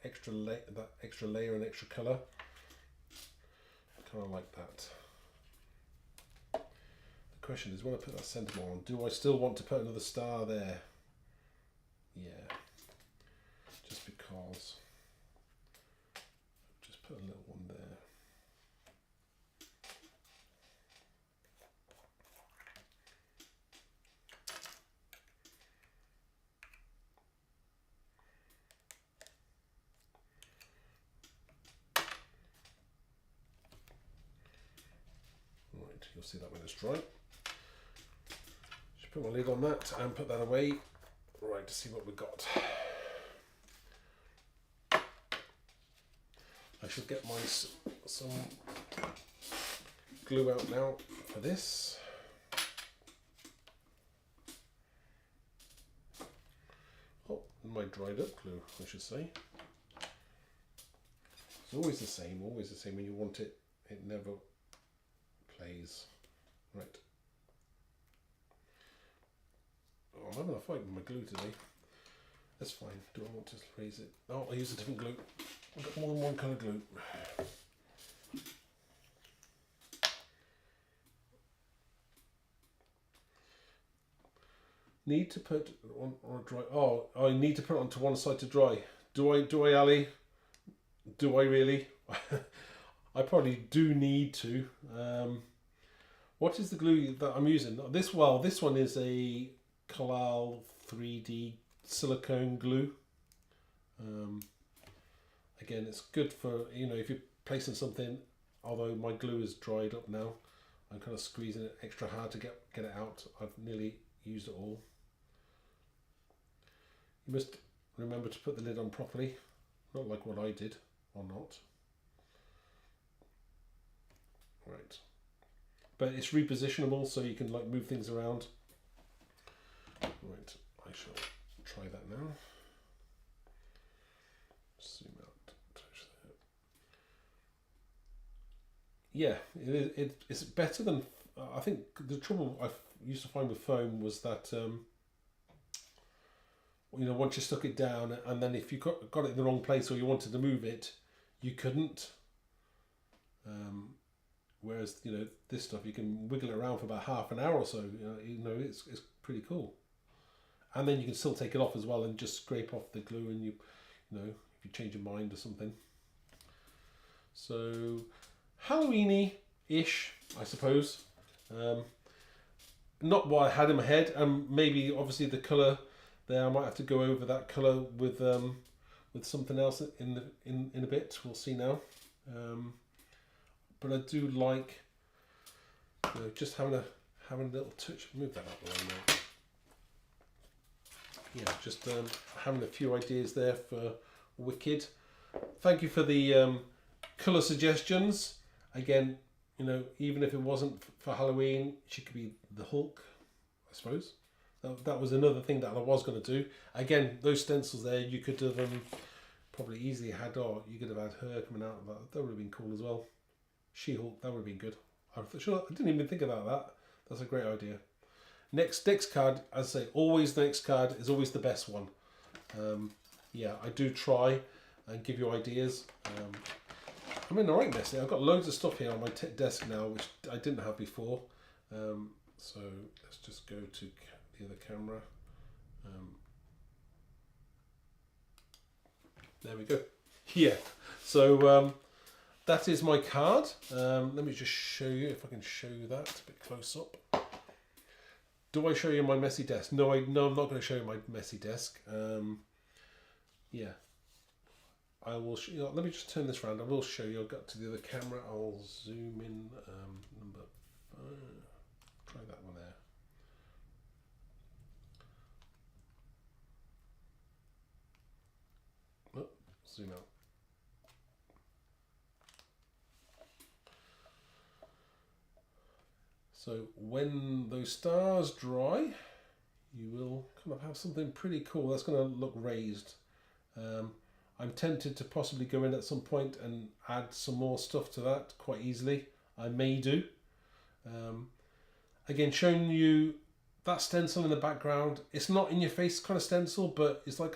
extra layer and extra colour. Kind of like that. The question is, when I put that centre on, do I still want to put another star there? Yeah, just because. Just put a little one there. Right, you'll see that when it's dry. Just put my lid on that and put that away. Right, to see what we've got. I should get my some glue out now for this. Oh, my dried up glue, I should say. It's always the same when you want it. It never plays. Right. Oh, I'm having a fight with my glue today. That's fine. Do I want to raise it? Oh, I use a different glue. I've got more than one colour glue. Need to put on dry. Oh, I need to put it onto one side to dry. Do I, Ali? Do I really? I probably do need to. What is the glue that I'm using? This one is a Kalal 3D silicone glue. Again, it's good for, you know, if you're placing something, although my glue is dried up now, I'm kind of squeezing it extra hard to get it out. I've nearly used it all. You must remember to put the lid on properly, not like what I did, or not. Right, but it's repositionable, so you can like move things around. Right, I shall try that now. Zoom out, touch that. Yeah, it's better than. I think the trouble I used to find with foam was that once you stuck it down, and then if you got it in the wrong place or you wanted to move it, you couldn't. Whereas this stuff you can wiggle it around for about half an hour or so. It's pretty cool. And then you can still take it off as well and just scrape off the glue, and if you change your mind or something. So Halloween-y-ish, I suppose. Not what I had in my head, and maybe obviously the colour there, I might have to go over that colour with something else in a bit. We'll see now. But I do like just having a little touch. Move that out the way now. Yeah, just having a few ideas there for Wicked. Thank you for the colour suggestions. Again, even if it wasn't for Halloween, she could be the Hulk, I suppose. That was another thing that I was going to do. Again, those stencils there, you could have probably easily had, you could have had her coming out of that. That would have been cool as well. She-Hulk, that would have been good. I didn't even think about that. That's a great idea. Next card, as I say, always the next card is always the best one. Yeah, I do try and give you ideas. I'm in the right mess there. I've got loads of stuff here on my desk now, which I didn't have before. So let's just go to the other camera. There we go. Yeah, so that is my card. Let me just show you, if I can show you that a bit close up. Do I show you my messy desk? No, I'm not going to show you my messy desk. Yeah, I will. Let me just turn this around. I will show you. I'll get to the other camera. I'll zoom in. Number 5. Try that one there. Oh, zoom out. So when those stars dry, you will kind of have something pretty cool. That's going to look raised. I'm tempted to possibly go in at some point and add some more stuff to that quite easily. I may do. Again, showing you that stencil in the background. It's not in your face kind of stencil, but it's like,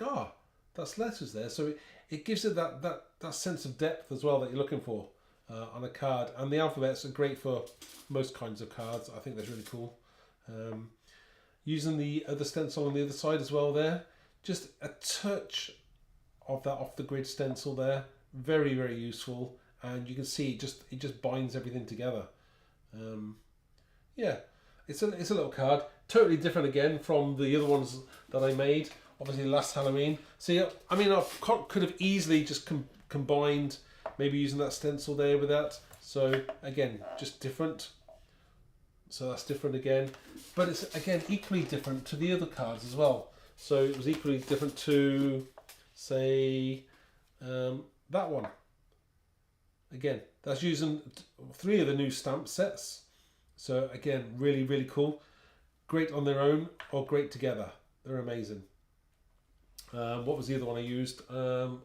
that's letters there. So it gives it that sense of depth as well that you're looking for on a card. And the alphabets are great for most kinds of cards. I think that's really cool. Using the other stencil on the other side as well there. Just a touch of that off the grid stencil there. Very, very useful. And you can see it just binds everything together. Yeah, it's a little card. Totally different again from the other ones that I made. Obviously last Halloween. See, I mean, I could have easily just combined, maybe using that stencil there with that. So again, just different. So that's different again. But it's again equally different to the other cards as well. So it was equally different to, say, that one. Again, that's using 3 of the new stamp sets. So again, really, really cool. Great on their own or great together. They're amazing. What was the other one I used? That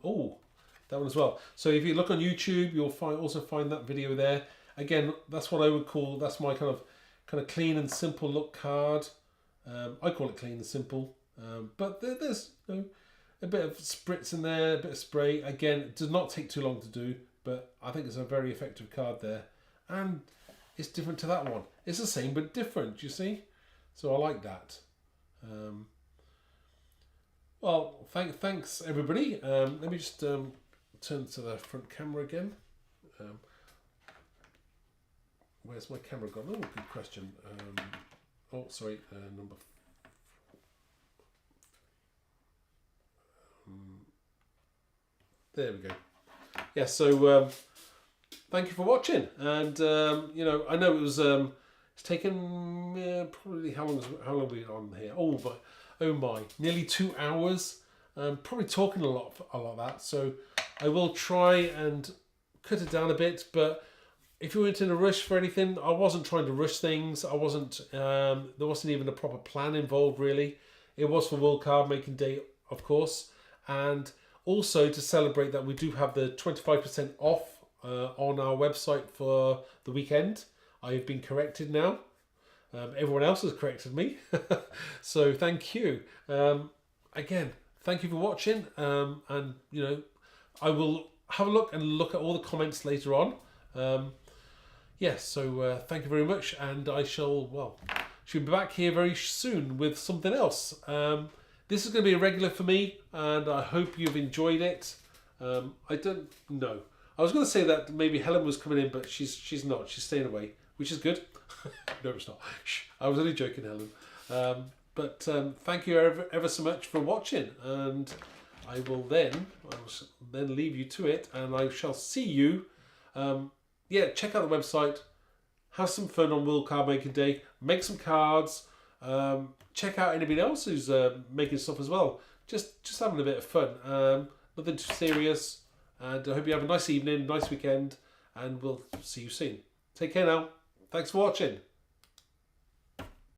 one as well. So if you look on YouTube, you'll also find that video there. Again, that's what I would call, that's my kind of clean and simple look card. I call it clean and simple. But there's a bit of spritz in there, a bit of spray. Again, it does not take too long to do, but I think it's a very effective card there. And it's different to that one. It's the same but different, you see? So I like that. Well, thanks everybody. Let me just turn to the front camera again. Where's my camera gone? Oh, good question. Sorry, number. There we go. Yeah, so thank you for watching, and I know it was it's taken probably how long are we on here? Oh my, nearly 2 hours. probably talking a lot of that. So I will try and cut it down a bit. But if you weren't in a rush for anything, I wasn't trying to rush things. I wasn't. There wasn't even a proper plan involved really. It was for World Card Making Day, of course, and also to celebrate that we do have the 25% off on our website for the weekend. I have been corrected now. Everyone else has corrected me. So thank you. Again, thank you for watching. And, you know, I will have a look at all the comments later on. Yes, so thank you very much. And I shall be back here very soon with something else. This is going to be a regular for me, and I hope you've enjoyed it. I don't know. I was going to say that maybe Helen was coming in, but she's not. She's staying away, which is good. No, it's not. Shh, I was only joking, Helen. But thank you ever so much for watching, and I will then leave you to it, and I shall see you. Check out the website. Have some fun on World Card Making Day. Make some cards. Check out anybody else who's making stuff as well. Just having a bit of fun. Nothing too serious. And I hope you have a nice evening, nice weekend, and we'll see you soon. Take care now. Thanks for watching.